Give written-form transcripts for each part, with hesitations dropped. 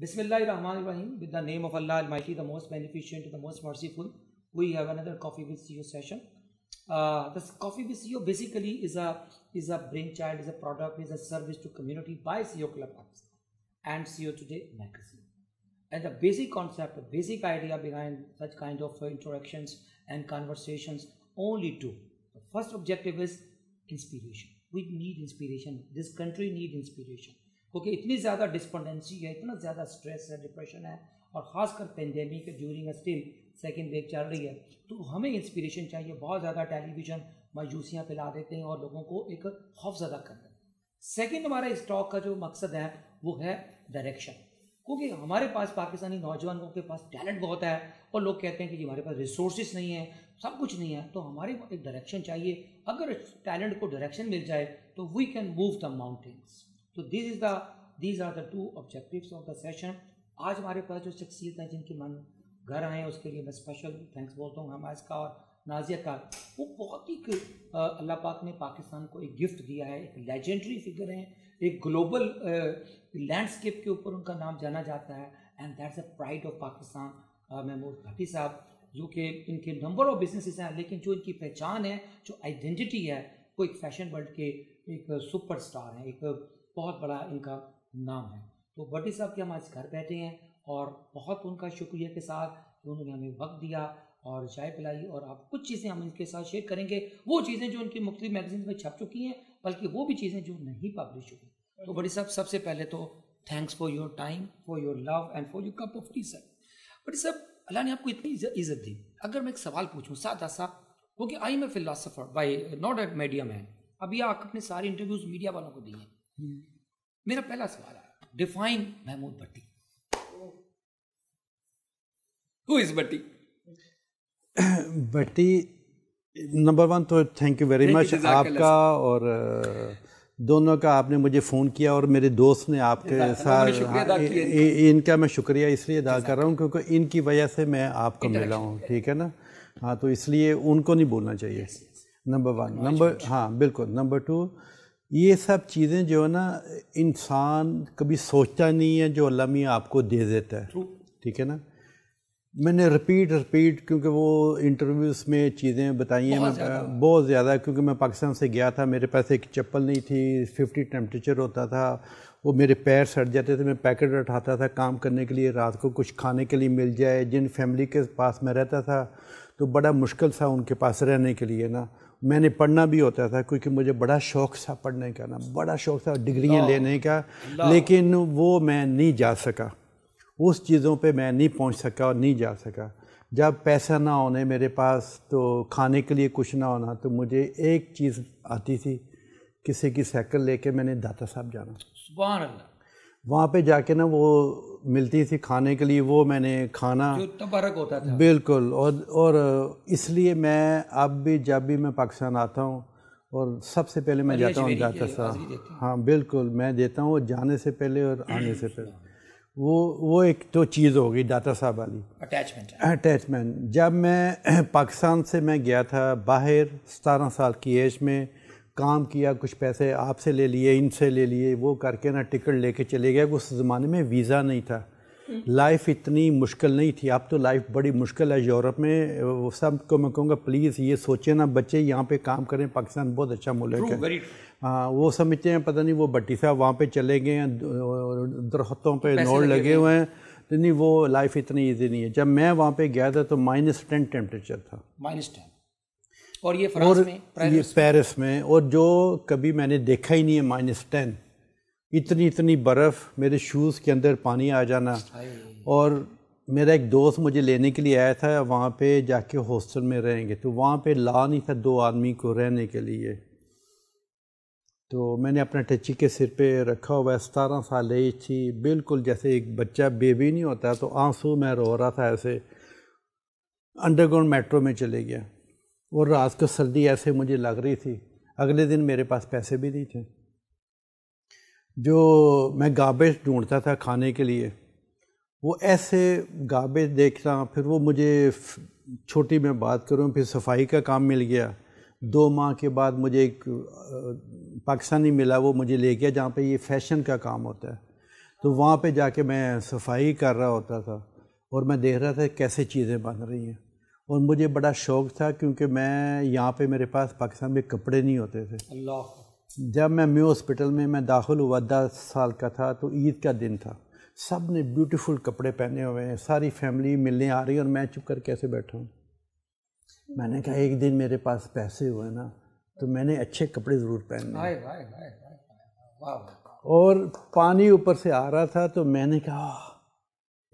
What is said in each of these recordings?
Bismillahirrahmanirrahim. With the name of Allah Almighty, the most beneficent, the most merciful, we have another Coffee with CEO session. This Coffee with CEO basically is a brainchild, is a product, is a service to community by CEO Club Pakistan and CEO Today magazine. And the basic concept, the basic idea behind such kind of interactions and conversations, only two. The first objective is inspiration. We need inspiration. This country needs inspiration. کیونکہ اتنی زیادہ ڈسپنڈنسی ہے, اتنا زیادہ stress ہے, depression ہے, اور خاص کر pandemic during still second wave چل رہی ہے, تو ہمیں انسپریشن چاہیے. بہت زیادہ ٹیلی ویژن مایوسیاں پھیلا دیتے ہیں اور لوگوں کو ایک خوف زدہ کر دیتے ہیں. سیکنڈ ہمارا اس ٹاک کا جو مقصد ہے وہ ہے ڈائریکشن, کیونکہ ہمارے پاس پاکستانی نوجوانوں کے پاس ٹیلنٹ بہت ہے اور لوگ کہتے ہیں کہ جی ہمارے پاس ریسورسز نہیں ہیں, سب کچھ نہیں ہے, تو ہمارے ایک ڈائریکشن چاہیے. اگر ٹیلنٹ کو ڈائریکشن مل جائے تو we can move the mountains. تو these are the two objectives of the session. آج ہمارے پاس جو شخصیت ہیں جن کے من گھر آئے ہیں, اس کے لیے میں اسپیشل تھینکس بولتا ہوں حمائز کا اور نازیہ کا. وہ بہت ہی اللہ پاک نے پاکستان کو ایک گفٹ دیا ہے, ایک لیجنڈری فگر ہیں, ایک گلوبل لینڈسکیپ کے اوپر ان کا نام جانا جاتا ہے, and that's a pride of Pakistan. Mahmood Bhatti صاحب, جو کہ ان کے نمبر آف بزنسز ہیں, لیکن جو ان کی پہچان ہے, جو آئیڈینٹی ہے, وہ ایک فیشن ورلڈ کے ایک سپر اسٹار ہیں, ایک بہت بڑا ان کا نام ہے. تو بھٹی صاحب کے ہم آج گھر بیٹھے ہیں اور بہت ان کا شکریہ کے ساتھ کہ انہوں نے ہمیں وقت دیا اور چائے پلائی, اور آپ کچھ چیزیں ہم ان کے ساتھ شیئر کریں گے, وہ چیزیں جو ان کی مختلف میگزینز میں چھپ چکی ہیں, بلکہ وہ بھی چیزیں جو نہیں پبلش ہوئی. تو بھٹی صاحب, سب سے پہلے تو thanks for your time, for your love and for your cup of tea. Sir Bhatti صاحب, اللہ نے آپ کو اتنی عزت دی. اگر میں ایک سوال پوچھوں سادہ سا, وہ کہ I am a philosopher by not a media man, ابھی آپ اپنے سارے انٹرویوز میڈیا والوں کو دیے ہیں. میرا پہلا سوال ہے, ڈیفائن محمود بھٹی. ہو از بھٹی؟ بھٹی نمبر ون تو تھینک یو ویری مچ آپ کا, اور دونوں کا. آپ نے مجھے فون کیا اور میرے دوست نے آپ کے ساتھ, ان کا میں شکریہ اس لیے ادا کر رہا ہوں کیونکہ ان کی وجہ سے میں آپ کو ملا ہوں, ٹھیک ہے نا. ہاں, تو اس لیے ان کو نہیں بولنا چاہیے, نمبر ون. ہاں بالکل. نمبر ٹو, یہ سب چیزیں جو ہے نا انسان کبھی سوچتا نہیں ہے, جو اللہ میاں آپ کو دے دیتا ہے, ٹھیک ہے نا. میں نے رپیٹ کیونکہ وہ انٹرویوز میں چیزیں بتائی ہیں بہت زیادہ, کیونکہ میں پاکستان سے گیا تھا, میرے پاس ایک چپل نہیں تھی, 50 ٹیمپریچر ہوتا تھا, وہ میرے پیر سڑ جاتے تھے. میں پیکٹ اٹھاتا تھا کام کرنے کے لیے, رات کو کچھ کھانے کے لیے مل جائے. جن فیملی کے پاس میں رہتا تھا تو بڑا مشکل تھا ان کے پاس رہنے کے لیے نا. میں نے پڑھنا بھی ہوتا تھا کیونکہ مجھے بڑا شوق تھا پڑھنے کا نا, بڑا شوق تھا ڈگریاں لینے کا, لیکن وہ میں نہیں جا سکا, اس چیزوں پہ میں نہیں پہنچ سکا اور نہیں جا سکا. جب پیسہ نہ ہونے میرے پاس, تو کھانے کے لیے کچھ نہ ہونا, تو مجھے ایک چیز آتی تھی, کسی کی سائیکل لے کے میں نے داتا صاحب جانا. سبحان اللہ. وہاں پہ جا کے نا وہ ملتی تھی کھانے کے لیے, وہ میں نے کھانا جو تبارک ہوتا تھا. بالکل. اور اس لیے میں اب بھی جب بھی میں پاکستان آتا ہوں, اور سب سے پہلے میں جاتا ہوں داتا صاحب. ہاں بالکل, میں دیتا ہوں جانے سے پہلے اور آنے سے پہلے. وہ ایک تو چیز ہوگی داتا صاحب والی اٹیچمنٹ. جب میں پاکستان سے میں گیا تھا باہر 17 سال کی ایج میں, کام کیا, کچھ پیسے آپ سے لے لیے, ان سے لے لیے, وہ کر کے نا ٹکٹ لے کے چلے گیا. اس زمانے میں ویزا نہیں تھا, لائف اتنی مشکل نہیں تھی. اب تو لائف بڑی مشکل ہے یورپ میں. وہ سب کو میں کہوں گا پلیز یہ سوچیں نا, بچے یہاں پہ کام کریں, پاکستان بہت اچھا ملک ہے. ہاں, وہ سمجھتے ہیں پتہ نہیں وہ بھٹی صاحب وہاں پہ چلے گئے ہیں, درختوں پہ نوڑ لگے ہوئے ہیں, تو نہیں, وہ لائف اتنی ایزی نہیں ہے. جب میں وہاں پہ گیا تھا تو -10 ٹیمپریچر تھا, -10. اور یہ فرانس میں, یہ پیرس میں, اور جو کبھی میں نے دیکھا ہی نہیں ہے -10. اتنی برف, میرے شوز کے اندر پانی آ جانا. اور میرا ایک دوست مجھے لینے کے لیے آیا تھا, وہاں پہ جا کے ہاسٹل میں رہیں گے, تو وہاں پہ لا نہیں تھا 2 آدمی کو رہنے کے لیے. تو میں نے اپنا ٹچی کے سر پہ رکھا ہوا ہے, 17 سال ایج تھی, بالکل جیسے ایک بچہ بیبی نہیں ہوتا, تو آنسو میں رو رہا تھا ایسے. انڈر گراؤنڈ میٹرو میں چلے گیا, اور رات کو سردی ایسے مجھے لگ رہی تھی. اگلے دن میرے پاس پیسے بھی نہیں تھے. جو میں گاربیج ڈھونڈتا تھا کھانے کے لیے, وہ ایسے گاربیج دیکھنا, پھر وہ مجھے چھوٹی میں بات کروں, پھر صفائی کا کام مل گیا. 2 ماہ کے بعد مجھے ایک پاکستانی ملا, وہ مجھے لے گیا جہاں پہ یہ فیشن کا کام ہوتا ہے. تو وہاں پہ جا کے میں صفائی کر رہا ہوتا تھا اور میں دیکھ رہا تھا کیسے چیزیں بن رہی ہیں، اور مجھے بڑا شوق تھا کیونکہ میں یہاں پہ میرے پاس پاکستان میں کپڑے نہیں ہوتے تھے۔ جب میں میو ہاسپٹل میں داخل ہوا 10 سال کا تھا تو عید کا دن تھا، سب نے بیوٹیفل کپڑے پہنے ہوئے ہیں، ساری فیملی ملنے آ رہی ہے اور میں چپ کر کیسے بیٹھا ہوں۔ میں نے کہا ایک دن میرے پاس پیسے ہوئے نا تو میں نے اچھے کپڑے ضرور پہننے، اور پانی اوپر سے آ رہا تھا تو میں نے کہا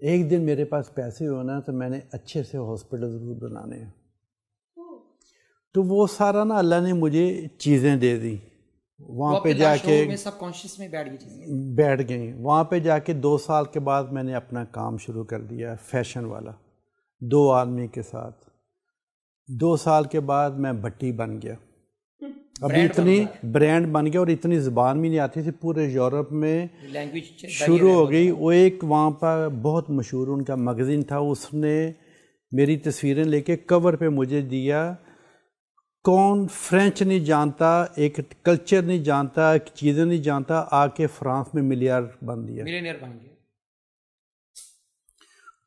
ایک دن میرے پاس پیسے ہونا تو میں نے اچھے سے ہاسپٹل ضرور بنانے ہیں۔ تو وہ سارا نا اللہ نے مجھے چیزیں دے دی، وہاں پہ جا کے سب کانشیس میں بیٹھ گئیں۔ وہاں پہ جا کے 2 سال کے بعد میں نے اپنا کام شروع کر دیا فیشن والا، 2 آدمی کے ساتھ۔ 2 سال کے بعد میں بھٹی بن گیا، ابھی اتنی برانڈ بن گیا اور اتنی زبان بھی نہیں آتی تھی، پورے یورپ میں شروع ہو گئی۔ وہ ایک وہاں پر بہت مشہور ان کا میگزین تھا، اس نے میری تصویریں لے کے کور پہ مجھے دیا، کون فرینچ نہیں جانتا، ایک کلچر نہیں جانتا، ایک چیزیں نہیں جانتا، آ کے فرانس میں ملینئر بن گیا۔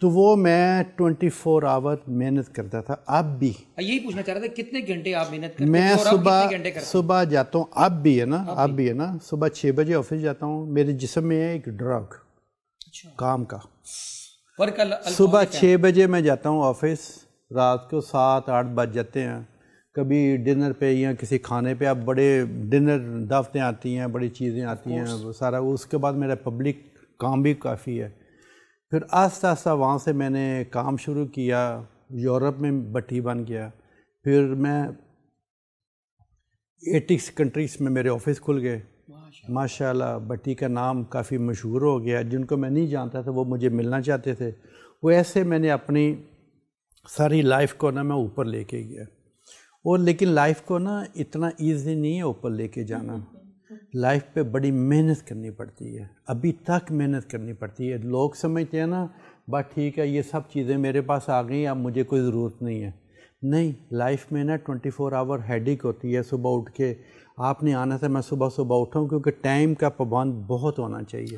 تو وہ میں 24 آور محنت کرتا تھا۔ اب بھی یہی پوچھنا چاہ رہا تھا کتنے گھنٹے آپ محنت کرتے ہیں؟ میں صبح جاتا ہوں، اب بھی ہے نا، صبح 6 بجے آفس جاتا ہوں۔ میرے جسم میں ہے ایک ڈرگ کام کا، صبح 6 بجے میں جاتا ہوں آفس، رات کو 7-8 بج جاتے ہیں، کبھی ڈنر پہ یا کسی کھانے پہ، اب بڑے ڈنر دعوتیں آتی ہیں، بڑی چیزیں آتی ہیں سارا۔ اس کے بعد میرا پبلک کام بھی کافی ہے۔ پھر آہستہ آہستہ وہاں سے میں نے کام شروع کیا، یورپ میں بھٹی بن گیا، پھر میں 80 کنٹریز میں میرے آفس کھل گئے ماشاءاللہ۔ بھٹی کا نام کافی مشہور ہو گیا، جن کو میں نہیں جانتا تھا وہ مجھے ملنا چاہتے تھے۔ وہ ایسے میں نے اپنی ساری لائف کو نا میں اوپر لے کے گیا، اور لیکن لائف کو نا اتنا ایزی نہیں ہے اوپر لے کے جانا، لائف پہ بڑی محنت کرنی پڑتی ہے، ابھی تک محنت کرنی پڑتی ہے۔ لوگ سمجھتے ہیں نا بات ٹھیک ہے یہ سب چیزیں میرے پاس آ گئیں اب مجھے کوئی ضرورت نہیں ہے، نہیں، لائف میں نا 24 آور ہیڈیک ہوتی ہے۔ صبح اٹھ کے آپ نے آنا تھا، میں صبح اٹھاؤں کیونکہ ٹائم کا پابند بہت ہونا چاہیے۔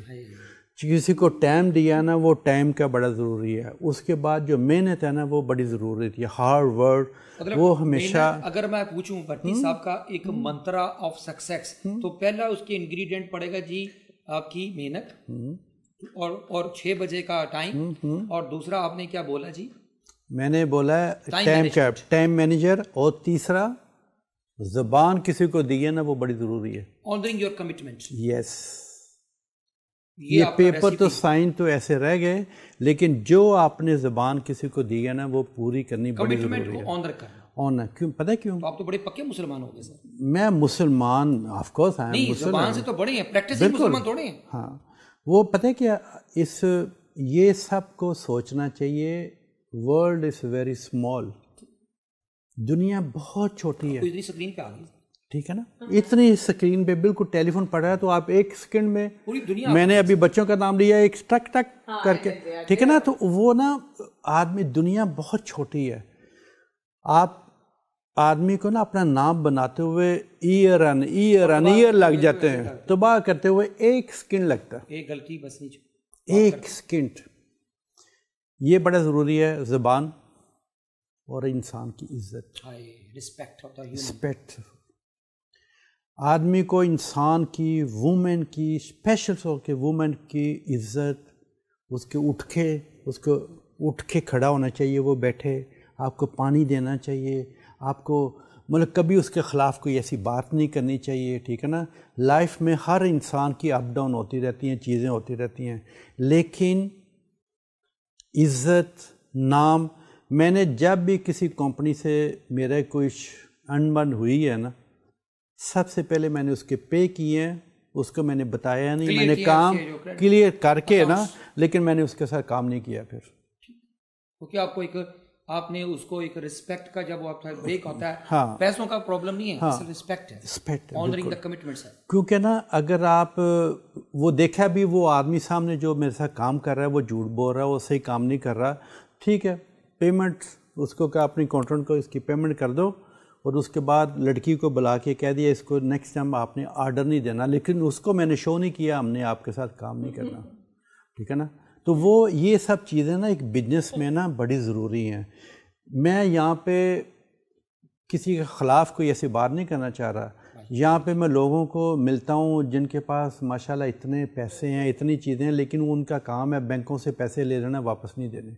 کسی کو ٹائم دیا نا وہ ٹائم کا بڑا ضروری ہے، اس کے بعد جو محنت ہے نا وہ بڑی ضروری ہے، ہارڈ ورک وہ ہمیشہ۔ اگر میں پوچھوں بھٹی صاحب کا ایک منترا آف سکسیس، تو پہلا اس کے انگریڈینٹ پڑے گا جی آپ کی محنت اور 6 بجے کا ٹائم، اور دوسرا آپ نے کیا بولا جی؟ میں نے بولا ٹائم مینیجر، اور تیسرا زبان کسی کو دی ہے نا وہ بڑی ضروری ہے، آنرنگ یور کمٹمنٹ۔ یس، یہ پیپر تو سائن تو ایسے رہ گئے، لیکن جو آپ نے زبان کسی کو دی ہے نا وہ پوری کرنی بڑی ضروری ہے، کمٹمنٹ کو آنر کرنا۔ آنر کیوں پتہ کیوں؟ آپ تو بڑے پکے مسلمان ہو گئے سر۔ میں مسلمان آف کورس ہیں، نہیں زبان سے تو بڑے ہیں، پریکٹسنگ مسلمان تھوڑے ہیں۔ ہاں، وہ پتہ کیا، یہ سب کو سوچنا چاہیے، ورلڈ از ویری اسمال، دنیا بہت چھوٹی ہے، اتنی سکرین پہ آ گئی، ٹھیک ہے نا، اتنی سکرین پہ بالکل ٹیلی فون پڑ رہا ہے تو آپ ایک سیکنڈ میں، پوری دنیا، میں نے ابھی بچوں کا نام لیا ایک ٹک ٹک کر کے، ٹھیک ہے نا، تو وہ نا آدمی، دنیا بہت چھوٹی ہے، آپ آدمی کو نا اپنا نام بناتے ہوئے ایئر لگ جاتے ہیں، تباہ کرتے ہوئے 1 سیکنڈ لگتا ہے، ایک غلطی بس نہیں، 1 سیکنڈ۔ یہ بڑا ضروری ہے، زبان اور انسان کی عزت، رسپیکٹ، آدمی کو انسان کی، وومن کی، اسپیشل طور کے وومن کی عزت، اس کو اٹھ کے کھڑا ہونا چاہیے، وہ بیٹھے، آپ کو پانی دینا چاہیے، آپ کو مطلب کبھی اس کے خلاف کوئی ایسی بات نہیں کرنی چاہیے، ٹھیک ہے نا۔ لائف میں ہر انسان کی اپ ڈاؤن ہوتی رہتی ہیں، چیزیں ہوتی رہتی ہیں، لیکن عزت، نام، میں نے جب بھی کسی کمپنی سے میرا کوئی انبن ہوئی ہے نا، سب سے پہلے میں نے اس کے پے کیے ہیں، اس کو میں نے بتایا نہیں، میں نے کام کلیئر کر کے نا، لیکن میں نے اس کے ساتھ کام نہیں کیا پھر، کیونکہ آپ کو آپ نے اس کو ایک رسپیکٹ کا، جب آپ کا بریک ہوتا ہے، پیسوں کا پرابلم نہیں ہے، رسپیکٹ ہے، آنرنگ دی کمٹمنٹس ہے، کیونکہ نا اگر آپ وہ دیکھا بھی وہ آدمی سامنے جو میرے ساتھ کام کر رہا ہے وہ جھوٹ بول رہا ہے، وہ صحیح کام نہیں کر رہا، ٹھیک ہے، پیمنٹ اس کو کہ اپنی اکاؤنٹنٹ کو اس کی پیمنٹ کر دو، اور اس کے بعد لڑکی کو بلا کے کہہ دیا اس کو نیکسٹ ٹائم آپ نے آرڈر نہیں دینا، لیکن اس کو میں نے شو نہیں کیا ہم نے آپ کے ساتھ کام نہیں کرنا، ٹھیک ہے نا. تو وہ یہ سب چیزیں نا ایک بزنس میں نا بڑی ضروری ہیں. میں یہاں پہ کسی کے خلاف کوئی ایسی بات نہیں کرنا چاہ رہا. یہاں پہ میں لوگوں کو ملتا ہوں جن کے پاس ماشاءاللہ اتنے پیسے ہیں, اتنی چیزیں ہیں, لیکن ان کا کام ہے بینکوں سے پیسے لے لینا, واپس نہیں دینے.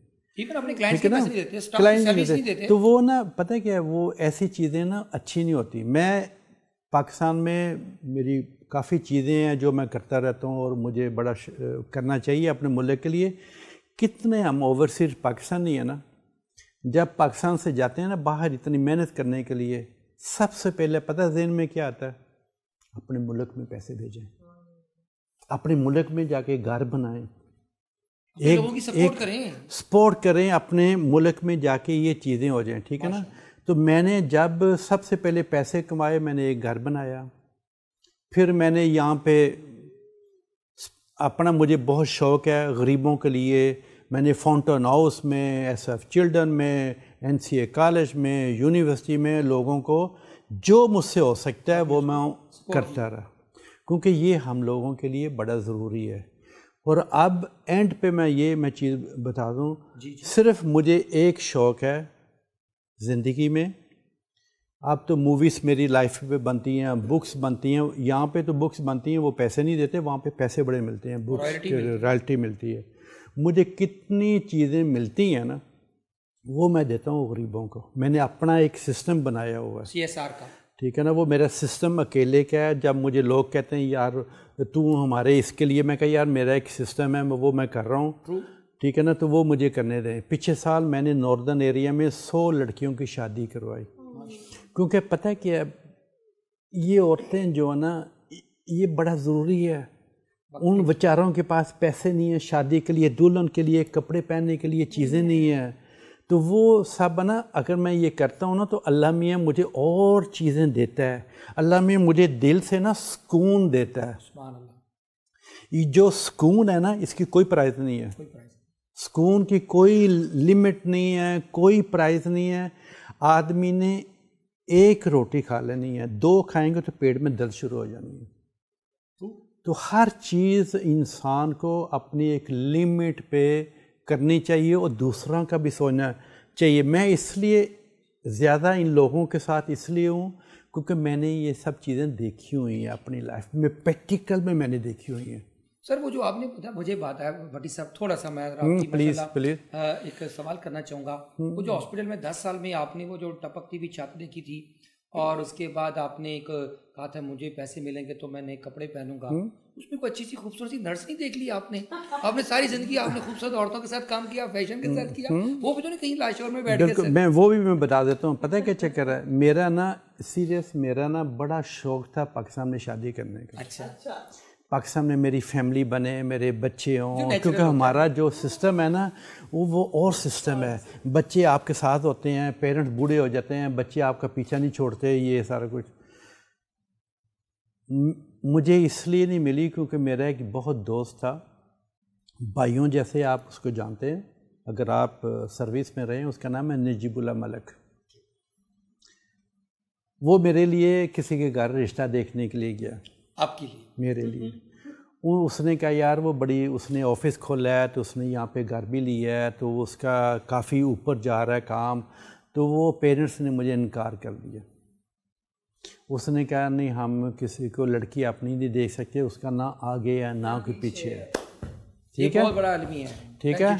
تو وہ نا پتہ کیا ہے, وہ ایسی چیزیں نا اچھی نہیں ہوتی. میں پاکستان میں میری کافی چیزیں ہیں جو میں کرتا رہتا ہوں اور مجھے بڑا کرنا چاہیے اپنے ملک کے لیے. کتنے ہم اوورسیز پاکستانی ہیں نا, جب پاکستان سے جاتے ہیں نا باہر اتنی محنت کرنے کے لیے, سب سے پہلے پتہ ذہن میں کیا آتا ہے, اپنے ملک میں پیسے بھیجیں, اپنے ملک میں جا کے گھر بنائیں, سپورٹ کریں, اپنے ملک میں جا کے یہ چیزیں ہو جائیں. ٹھیک ہے نا. تو میں نے جب سب سے پہلے پیسے کمائے, میں نے ایک گھر بنایا. پھر میں نے یہاں پہ اپنا, مجھے بہت شوق ہے غریبوں کے لیے, میں نے فاؤنٹین ہاؤس میں, ایس ایف چلڈرن میں, این سی اے کالج میں, یونیورسٹی میں لوگوں کو جو مجھ سے ہو سکتا ہے وہ میں کرتا رہا, کیونکہ یہ ہم لوگوں کے لیے بڑا ضروری ہے. اور اب اینڈ پہ میں چیز بتا دوں, صرف مجھے ایک شوق ہے زندگی میں. اب تو موویز میری لائف پہ بنتی ہیں, بکس بنتی ہیں, یہاں پہ تو بکس بنتی ہیں وہ پیسے نہیں دیتے, وہاں پہ پیسے بڑے ملتے ہیں, بکس کی رائلٹی ملتی ہے. مجھے کتنی چیزیں ملتی ہیں نا وہ میں دیتا ہوں غریبوں کو. میں نے اپنا ایک سسٹم بنایا ہوا ہے CSR کا. ٹھیک ہے نا. وہ میرا سسٹم اکیلے کا ہے. جب مجھے لوگ کہتے ہیں یار تو ہمارے اس کے لیے, میں کہا یار میرا ایک سسٹم ہے, وہ میں کر رہا ہوں. ٹھیک ہے نا. تو وہ مجھے کرنے دیں. پچھلے سال میں نے ناردرن ایریا میں 100 لڑکیوں کی شادی کروائی, کیونکہ پتہ کیا یہ عورتیں جو ہے نا یہ بڑا ضروری ہے. ان بیچاروں کے پاس پیسے نہیں ہیں شادی کے لیے, دلہن کے لیے کپڑے پہننے کے لیے چیزیں نہیں ہیں. تو وہ سب نا اگر میں یہ کرتا ہوں نا تو اللہ میاں مجھے اور چیزیں دیتا ہے. اللہ میاں مجھے دل سے نا سکون دیتا ہے. سبحان اللہ. یہ جو سکون ہے نا اس کی کوئی پرائز نہیں ہے. سکون کی کوئی لمٹ نہیں ہے, کوئی پرائز نہیں ہے. آدمی نے ایک روٹی کھا لینی ہے, 2 کھائیں گے تو پیٹ میں درد شروع ہو جانی ہے. تو ہر چیز انسان کو اپنی ایک لیمٹ پہ کرنی چاہیے اور دوسروں کا بھی سوچنا چاہیے. میں اس لیے زیادہ ان لوگوں کے ساتھ اس لیے ہوں کیونکہ میں نے یہ سب چیزیں دیکھی ہوئی ہیں اپنی لائف میں, پریکٹیکل میں نے دیکھی ہوئی ہیں. سر وہ جو آپ نے پتا مجھے بات ہے بھٹی صاحب, تھوڑا سا میں پلیز ایک سوال کرنا چاہوں گا. وہ جو ہاسپٹل میں 10 سال میں آپ نے وہ جو ٹپکتی ہوئی چھت دیکھی تھی اور اس کے بعد آپ نے ایک کہا تھا مجھے پیسے ملیں گے تو میں نئے کپڑے پہنوں گا, اس میں کوئی اچھی سی خوبصورت سی نرس نہیں دیکھ لی آپ نے ساری زندگی آپ نے خوبصورت عورتوں کے ساتھ کام کیا, فیشن کے ساتھ کیا, وہ بھی تو نہیں کہیں لاشور میں بیٹھ کے. میں وہ بھی میں بتا دیتا ہوں. پتہ کیا چکر ہے, میرا نا سیریس میرا نا بڑا شوق تھا پاکستان میں شادی کرنے کا. اچھا. پاکستان میں میری فیملی بنے, میرے بچے ہوں, کیونکہ ہمارا جو سسٹم ہے نا وہ اور سسٹم ہے. بچے آپ کے ساتھ ہوتے ہیں, پیرنٹس بوڑھے ہو جاتے ہیں, بچے آپ کا پیچھا نہیں چھوڑتے, یہ سارا کچھ. مجھے اس لیے نہیں ملی کیونکہ میرا ایک بہت دوست تھا, بھائیوں جیسے آپ اس کو جانتے ہیں اگر آپ سروس میں رہے ہیں, اس کا نام ہے نجیب اللہ ملک. وہ میرے لیے کسی کے گھر رشتہ دیکھنے کے لیے گیا. آپ کے لیے؟ میرے لیے. اس نے کہا یار وہ بڑی, اس نے آفس کھولا ہے تو اس نے یہاں پہ گھر بھی لیا ہے تو اس کا کافی اوپر جا رہا ہے کام, تو وہ پیرنٹس نے مجھے انکار کر دیا. اس نے کہا نہیں ہم کسی کو لڑکی اپنی نہیں دیکھ سکتے, اس کا نہ آگے ہے نہ کوئی پیچھے ہے. ٹھیک ہے, بہت بڑا آدمی ہے. ٹھیک ہے.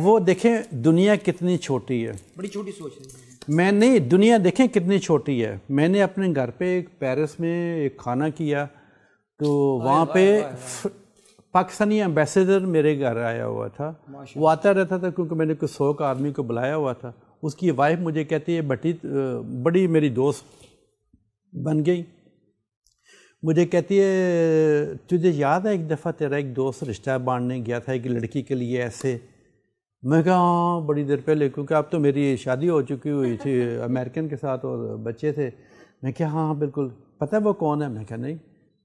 وہ دیکھیں دنیا کتنی چھوٹی ہے, بڑی چھوٹی سوچ ہے. میں نہیں, دنیا دیکھیں کتنی چھوٹی ہے. میں نے اپنے گھر پہ ایک پیرس میں ایک کھانا کیا تو وہاں پہ پاکستانی ایمبیسیڈر میرے گھر آیا ہوا تھا. وہ آتا رہتا تھا کیونکہ میں نے کچھ 100 کا آدمی کو بلایا ہوا تھا. اس کی وائف مجھے کہتی ہے بٹی, بڑی میری دوست بن گئی, مجھے کہتی ہے تجھے یاد ہے ایک دفعہ تیرا ایک دوست رشتہ بانٹنے گیا تھا ایک لڑکی کے لیے ایسے. میں کہا ہاں بڑی دیر پہلے, کیونکہ اب تو میری شادی ہو چکی ہوئی تھی امریکن کے ساتھ اور بچے تھے. میں کہا ہاں بالکل. پتہ ہے وہ کون ہے؟ میں کہا نہیں.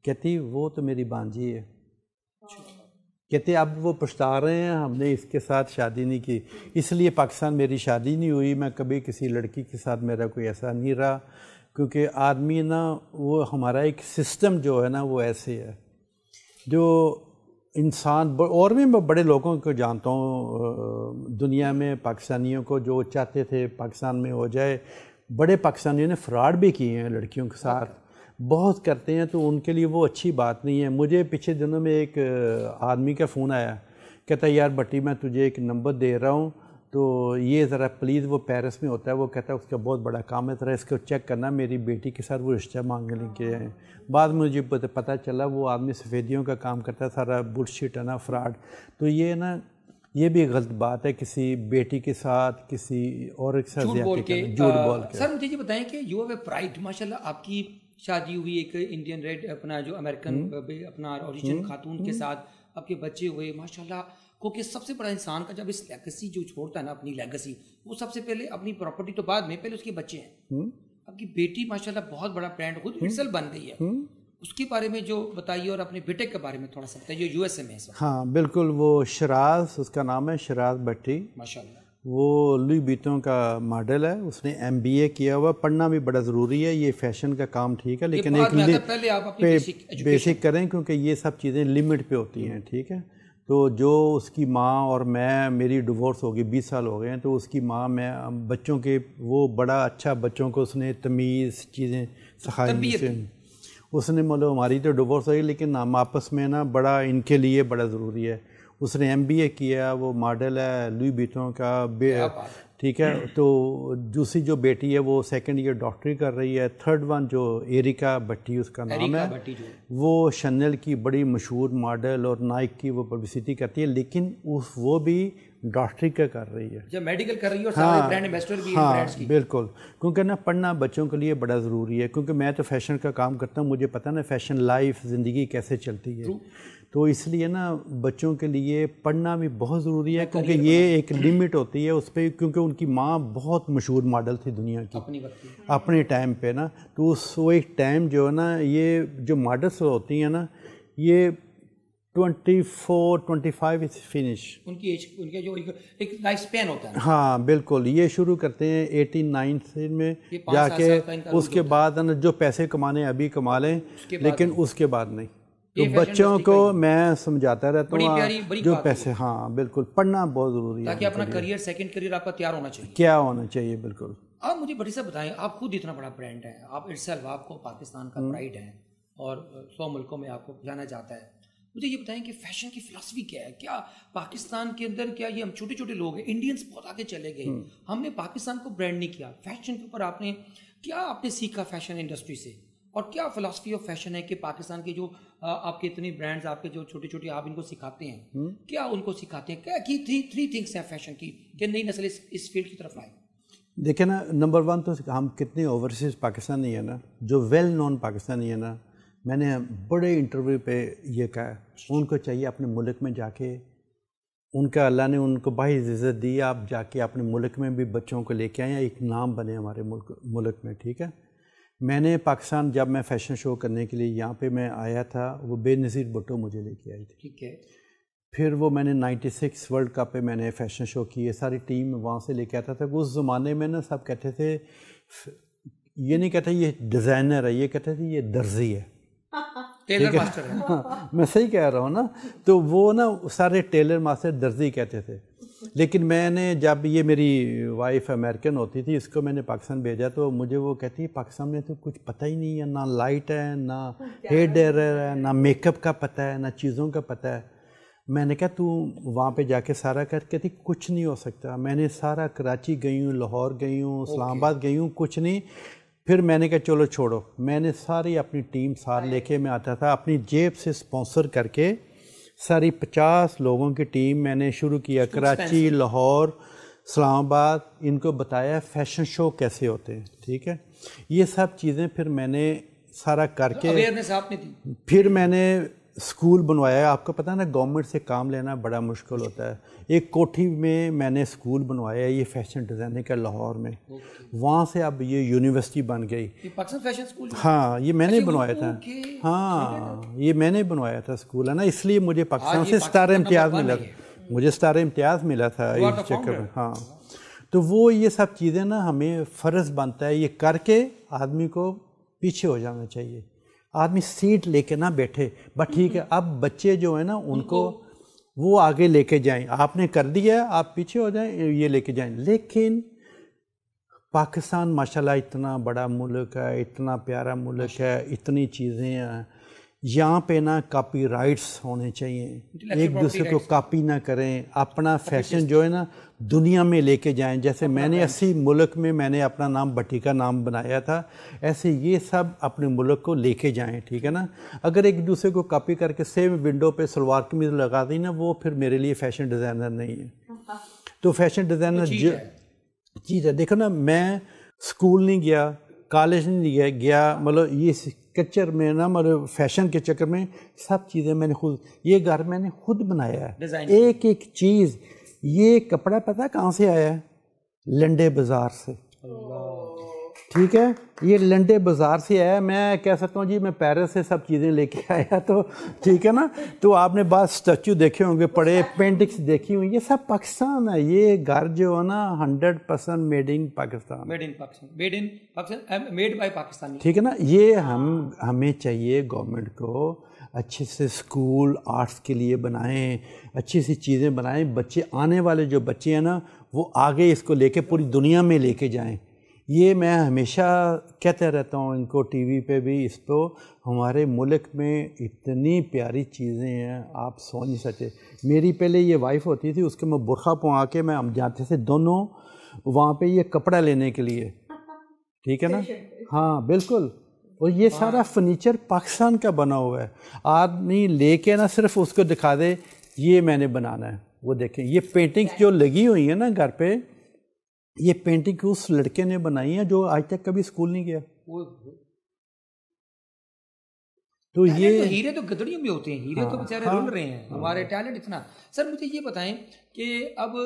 کہتی وہ تو میری بانجی ہے. کہتے اب وہ پچھتا رہے ہیں ہم نے اس کے ساتھ شادی نہیں کی, اس لیے پاکستان میری شادی نہیں ہوئی. میں کبھی کسی لڑکی کے ساتھ میرا کوئی ایسا نہیں رہا, کیونکہ آدمی نا وہ ہمارا ایک سسٹم جو ہے نا وہ ایسے ہے جو انسان اور بھی میں بڑے لوگوں کو جانتا ہوں دنیا میں پاکستانیوں کو جو چاہتے تھے پاکستان میں ہو جائے. بڑے پاکستانیوں نے فراڈ بھی کیے ہیں لڑکیوں کے ساتھ, بہت کرتے ہیں, تو ان کے لیے وہ اچھی بات نہیں ہے. مجھے پچھلے دنوں میں ایک آدمی کا فون آیا, کہتا ہے یار بٹی میں تجھے ایک نمبر دے رہا ہوں تو یہ ذرا پلیز, وہ پیرس میں ہوتا ہے, وہ کہتا ہے اس کا بہت بڑا کام ہے, ذرا اس کو چیک کرنا, میری بیٹی کے ساتھ وہ رشتہ مانگنے کے ہیں. بعد میں مجھے پتہ چلا وہ آدمی سفیدیوں کا کام کرتا ہے, سارا بلشٹ ہے نا, فراڈ. تو یہ نا یہ بھی غلط بات ہے کسی بیٹی کے ساتھ کسی اور کے ساتھ جھوٹ بول کے. سر مجھے یہ بتائیں کہ یو ہیو اے پرائڈ, ماشاء اللہ آپ کی شادی ہوئی ایک انڈین ریڈ اپنا جو امریکن اپنا اوریجن خاتون کے ساتھ, آپ کے بچے ہوئے ماشاء اللہ. کیونکہ سب سے بڑا انسان کا جب اس لیگسی جو چھوڑتا ہے نا اپنی لیگسی, وہ سب سے پہلے اپنی پراپرٹی تو بعد میں, پہلے اس کے بچے ہیں. آپ کی بیٹی ماشاء اللہ بہت بڑا برانڈ خود اٹسیلف بن گئی ہے, اس کے بارے میں جو بتائیے, اور اپنے بیٹے کے بارے میں تھوڑا سا بتائیے جو یو ایس اے میں ہے. ہاں بالکل, وہ شراز, اس کا نام ہے شراز بٹی, ماشاء اللہ. وہ لوئی بیتوں کا ماڈل ہے, اس نے MBA کیا ہوا. پڑھنا بھی بڑا ضروری ہے, یہ فیشن کا کام ٹھیک ہے, لیکن ایک بیسک کریں کیونکہ یہ سب چیزیں لمٹ پہ ہوتی ہیں, ٹھیک ہے. تو جو اس کی ماں اور میں, میری ڈیورس ہوگی 20 سال ہو گئے ہیں, تو اس کی ماں میں بچوں کے وہ بڑا اچھا بچوں کو اس نے تمیز چیزیں سکھائی. اس نے مطلب ہماری تو ڈیورس ہوئی لیکن ہم آپس میں نا بڑا ان کے لیے بڑا ضروری ہے. اس نے MBA کیا, وہ ماڈل ہے لوئی بیتوں کا, ٹھیک ہے. تو دوسری جو بیٹی ہے وہ 2nd ایئر ڈاکٹری کر رہی ہے. 3rd ون جو ایریکا بٹی اس کا نام ہے, وہ شنل کی بڑی مشہور ماڈل اور نائک کی وہ پبلسٹی کرتی ہے, لیکن وہ بھی ڈاکٹری کا کر رہی ہے, جب میڈیکل کر رہی ہے, اور سارے برانڈ ایمبیسڈر بھی ہیں برانڈز کی. بالکل, کیونکہ نا پڑھنا بچوں کے لیے بڑا ضروری ہے. کیونکہ میں تو فیشن کا کام کرتا ہوں, مجھے پتہ نا فیشن لائف زندگی کیسے چلتی ہے, تو اس لیے نا بچوں کے لیے پڑھنا بھی بہت ضروری ہے. کیونکہ یہ ایک لمٹ ہوتی ہے اس پہ, کیونکہ ان کی ماں بہت مشہور ماڈل تھی دنیا کی اپنے ٹائم پہ نا. تو وہ ایک ٹائم جو ہے نا, یہ جو ماڈلس ہوتی ہیں نا, یہ 24-25 فنش, ان کی ایج, ان کا جو ایک لائف سپین ہوتا ہے. ہاں بالکل, یہ شروع کرتے ہیں 18-19 میں جا کے, اس کے بعد نا جو پیسے کمانے ابھی کما لیں, لیکن اس کے بعد نہیں. تو بچوں کو میں سمجھاتا رہتا ہوں جو پیسے, ہاں بالکل, پڑھنا بہت ضروری ہے تاکہ اپنا کریئر, سیکنڈ کریئر آپ کا تیار ہونا چاہیے. کیا ہونا چاہیے, بالکل. آپ مجھے بڑی سا بتائیں, آپ خود اتنا بڑا برانڈ ہے, آپ اٹسیلف, آپ کو پاکستان کا پرائڈ ہے اور 100 ملکوں میں آپ کو جانا جاتا ہے. مجھے یہ بتائیں کہ فیشن کی فلسفی کیا ہے, کیا پاکستان کے اندر, کیا یہ ہم چھوٹے چھوٹے لوگ ہیں, انڈینس بہت آگے چلے گئے, ہم نے پاکستان کو برانڈ نہیں کیا فیشن کے اوپر. آپ نے کیا سیکھا فیشن انڈسٹری سے, اور کیا فلسفی آف فیشن ہے کہ پاکستان کے جو آپ کے اتنے برانڈز, آپ کے جو چھوٹے چھوٹے آپ ان کو سکھاتے ہیں, کیا ان کو سکھاتے ہیں, کیا کی 3 تھنگس ہیں فیشن کی کہ نئی نسل اس فیلڈ کی طرف آئے؟ دیکھیں نا, نمبر 1 تو ہم کتنے اوورسیز پاکستانی ہیں نا, جو ویل نون پاکستانی ہیں نا, میں نے بڑے انٹرویو پہ یہ کہا, ان کو چاہیے اپنے ملک میں جا کے, ان کا اللہ نے ان کو باعث عزت دی, آپ جا کے اپنے ملک میں بھی بچوں کو لے کے آئیں, ایک نام بنے ہمارے ملک میں, ٹھیک ہے. میں نے پاکستان جب میں فیشن شو کرنے کے لیے یہاں پہ میں آیا تھا, وہ بے نظیر بھٹو مجھے لے کے آئی تھی, ٹھیک ہے. پھر وہ میں نے 96 ورلڈ کپ پہ میں نے فیشن شو کی, ساری ٹیم وہاں سے لے کے آتا تھا. اس زمانے میں نا سب کہتے تھے, یہ نہیں کہتے یہ ڈیزائنر ہے, یہ کہتے تھے یہ درزی ہے, ٹیلر ماسٹر ہے. میں صحیح کہہ رہا ہوں نا, تو وہ نا سارے ٹیلر ماسٹر درزی کہتے تھے. لیکن میں نے جب, یہ میری وائف امریکن ہوتی تھی, اس کو میں نے پاکستان بھیجا, تو مجھے وہ کہتی ہے پاکستان میں تو کچھ پتہ ہی نہیں ہے, نہ لائٹ ہے, نہ ہیئر ڈرائر ہے, نہ میک اپ کا پتہ ہے, نہ چیزوں کا پتہ ہے. میں نے کہا تو وہاں پہ جا کے سارا کر کے تھی, کچھ نہیں ہو سکتا. میں نے سارا کراچی گئی ہوں, لاہور گئی ہوں, اسلام آباد گئی ہوں, کچھ نہیں. پھر میں نے کہا چلو چھوڑو, میں نے ساری اپنی ٹیم ساتھ لے کے میں آتا تھا, اپنی جیب سے اسپانسر کر کے ساری 50 لوگوں کی ٹیم میں نے شروع کیا, کراچی, لاہور, اسلام آباد, ان کو بتایا فیشن شو کیسے ہوتے ہیں, ٹھیک ہے. یہ سب چیزیں پھر میں نے سارا کر کے, پھر میں نے اسکول بنوایا. آپ کو پتہ ہے نا گورنمنٹ سے کام لینا بڑا مشکل ہوتا ہے. ایک کوٹھی میں نے اسکول بنوایا, یہ فیشن ڈیزائننگ کا لاہور میں, وہاں سے اب یہ یونیورسٹی بن گئی. ہاں یہ میں نے بنوایا تھا, ہاں یہ میں نے بنوایا تھا اسکول, ہے نا. اس لیے مجھے پاکستان سے ستارہ امتیاز ملا, مجھے ستارہ امتیاز ملا تھا اس چکر میں. ہاں تو وہ یہ سب چیزیں نا ہمیں فرض بنتا ہے, یہ کر کے آدمی کو پیچھے ہو جانا چاہیے. آدمی سیٹ لے کے نہ بیٹھے، بس ٹھیک ہے اب بچے جو ہیں نا ان کو وہ آگے لے کے جائیں، آپ نے کر دیا آپ پیچھے ہو جائیں، یہ لے کے جائیں. لیکن پاکستان ماشاءاللہ اتنا بڑا ملک ہے، اتنا پیارا ملک ہے، اتنی چیزیں ہیں یہاں پہ نا کاپی رائٹس ہونے چاہیے، ایک دوسرے کو کاپی نہ کریں، اپنا فیشن جو ہے نا دنیا میں لے کے جائیں. جیسے میں نے 80 ملک میں میں نے اپنا نام بٹی کا نام بنایا تھا، ایسے یہ سب اپنے ملک کو لے کے جائیں. ٹھیک ہے نا. اگر ایک دوسرے کو کاپی کر کے سیم ونڈو پہ سلوار قمیض لگا دی نا، وہ پھر میرے لیے فیشن ڈیزائنر نہیں ہے. تو فیشن ڈیزائنر چیز ہے. دیکھو نا میں اسکول نہیں گیا، کالج نہیں گیا، مطلب یہ کچر میں نا مطلب فیشن کے چکر میں سب چیزیں میں نے خود، یہ گھر میں نے خود بنایا ہے، ایک ایک چیز. یہ کپڑا پتہ کہاں سے آیا ہے؟ لنڈے بازار سے. ٹھیک ہے، یہ لنڈے بازار سے آیا. میں کہہ سکتا ہوں جی میں پیرس سے سب چیزیں لے کے آیا. تو ٹھیک ہے نا. تو آپ نے بعض اسٹیچو دیکھے ہوں گے، پڑے پینٹنگس دیکھی ہوئی، یہ سب پاکستان ہے. یہ گھر جو ہے نا 100% made in Pakistan, made by Pakistani. ٹھیک ہے نا. یہ ہمیں چاہیے گورنمنٹ کو اچھے سے اسکول آرٹس کے لیے بنائیں، اچھی سی چیزیں بنائیں. بچے آنے والے جو بچے ہیں نا وہ آگے اس کو لے کے پوری دنیا میں لے کے جائیں. یہ میں ہمیشہ کہتے رہتا ہوں ان کو ٹی وی پہ بھی، اس کو ہمارے ملک میں اتنی پیاری چیزیں ہیں آپ سوچ نہیں سکتے. میری پہلے یہ وائف ہوتی تھی، اس کے میں برقع پہنا کے میں ہم جاتے تھے دونوں وہاں پہ یہ کپڑا لینے کے لیے. ٹھیک ہے نا. ہاں بالکل. اور یہ سارا فرنیچر پاکستان کا بنا ہوا ہے. آدمی لے کے نا صرف اس کو دکھا دے یہ میں نے بنانا ہے. وہ دیکھیں یہ پینٹنگس جو لگی ہوئی ہیں نا گھر پہ، یہ پینٹنگ اس لڑکے نے بنائی ہے جو آج تک کبھی اسکول نہیں گیا. تو یہ ہیرے تو گدڑیوں میں ہوتے ہیں، ہیرے تو بیچارے رول رہے ہیں. ہمارے ٹیلنٹ اتنا. سر مجھے یہ بتائیں کہ اب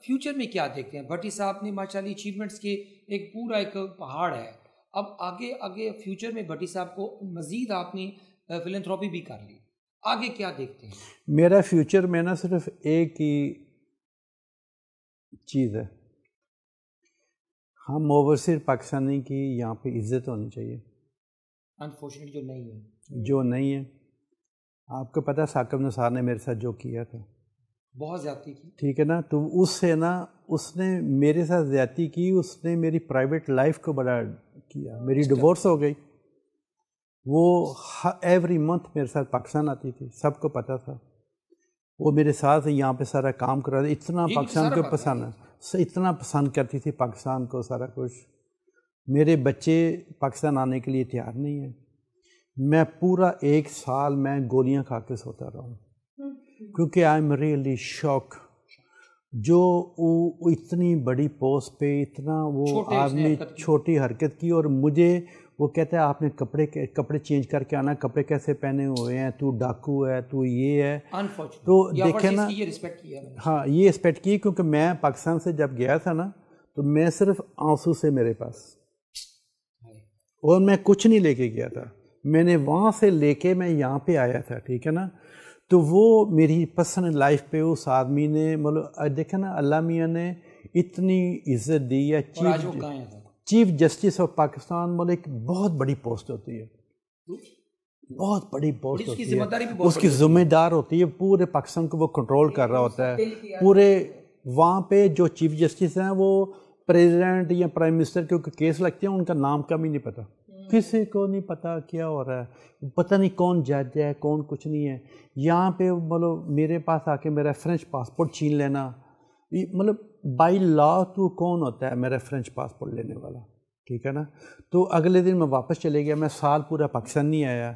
فیوچر میں کیا دیکھتے ہیں؟ بھٹی صاحب نے ماشاءاللہ اچیومنٹس کے ایک پورا ایک پہاڑ ہے. اب آگے فیوچر میں بھٹی صاحب کو مزید آپ نے فلینتھروپی بھی کر لی، آگے کیا دیکھتے ہیں؟ میرا فیوچر میں نا صرف ایک ہی چیز ہے، ہم اوورسیز پاکستانی کی یہاں پہ عزت ہونی چاہیے. انفارچونیٹلی جو نہیں ہے. آپ کو پتہ ثاقب نثار نے میرے ساتھ جو کیا تھا، بہت زیادتی کی. ٹھیک ہے نا. تو اس سے نا اس نے میرے ساتھ زیادتی کی، اس نے میری پرائیویٹ لائف کو بڑا کیا. میری ڈیورس ہو گئی. وہ ایوری منتھ میرے ساتھ پاکستان آتی تھی، سب کو پتہ تھا. وہ میرے ساتھ یہاں پہ سارا کام کرا تھا. اتنا پاکستان کو پسند ہے، اتنا پسند کرتی تھی پاکستان کو سارا کچھ. میرے بچے پاکستان آنے کے لیے تیار نہیں ہیں. میں پورا 1 سال میں گولیاں کھا کے سوتا رہا ہوں کیونکہ آئی ایم ریئلی شاک. جو وہ اتنی بڑی پوسٹ پہ اتنا وہ آدمی چھوٹی حرکت کی، اور مجھے وہ کہتا ہے آپ نے کپڑے چینج کر کے آنا، کپڑے کیسے پہنے ہوئے ہیں، تو ڈاکو ہے، تو یہ ہے. تو دیکھیں نا، ہاں یہ رسپیکٹ کی. کیونکہ میں پاکستان سے جب گیا تھا نا تو میں صرف آنسو سے میرے پاس، اور میں کچھ نہیں لے کے گیا تھا. میں نے وہاں سے لے کے میں یہاں پہ آیا تھا. ٹھیک ہے نا. تو وہ میری پرسنل لائف پہ اس آدمی نے مطلب دیکھا نا اللہ میاں نے اتنی عزت دی ہے. چیف جسٹس آف پاکستان مطلب ایک بہت بڑی پوسٹ ہوتی ہے، بہت بڑی پوسٹ ہوتی ہے. اس کی ذمہ دار ہوتی ہے، پورے پاکستان کو وہ کنٹرول کر رہا ہوتا ہے. پورے وہاں پہ جو چیف جسٹس ہیں وہ پریزیڈنٹ یا پرائم منسٹر کے کیس لگتے ہیں ان کا نام کا بھی نہیں پتہ، کسی کو نہیں پتہ کیا ہو رہا ہے، پتہ نہیں کون جج ہے کون کچھ نہیں ہے. یہاں پہ مطلب میرے پاس آ کے میرا فرینچ پاسپورٹ چھین لینا، مطلب بائی لا تو کون ہوتا ہے میرا فرینچ پاسپورٹ لینے والا. ٹھیک ہے نا. تو اگلے دن میں واپس چلے گیا، میں سال پورا پاکستان نہیں آیا.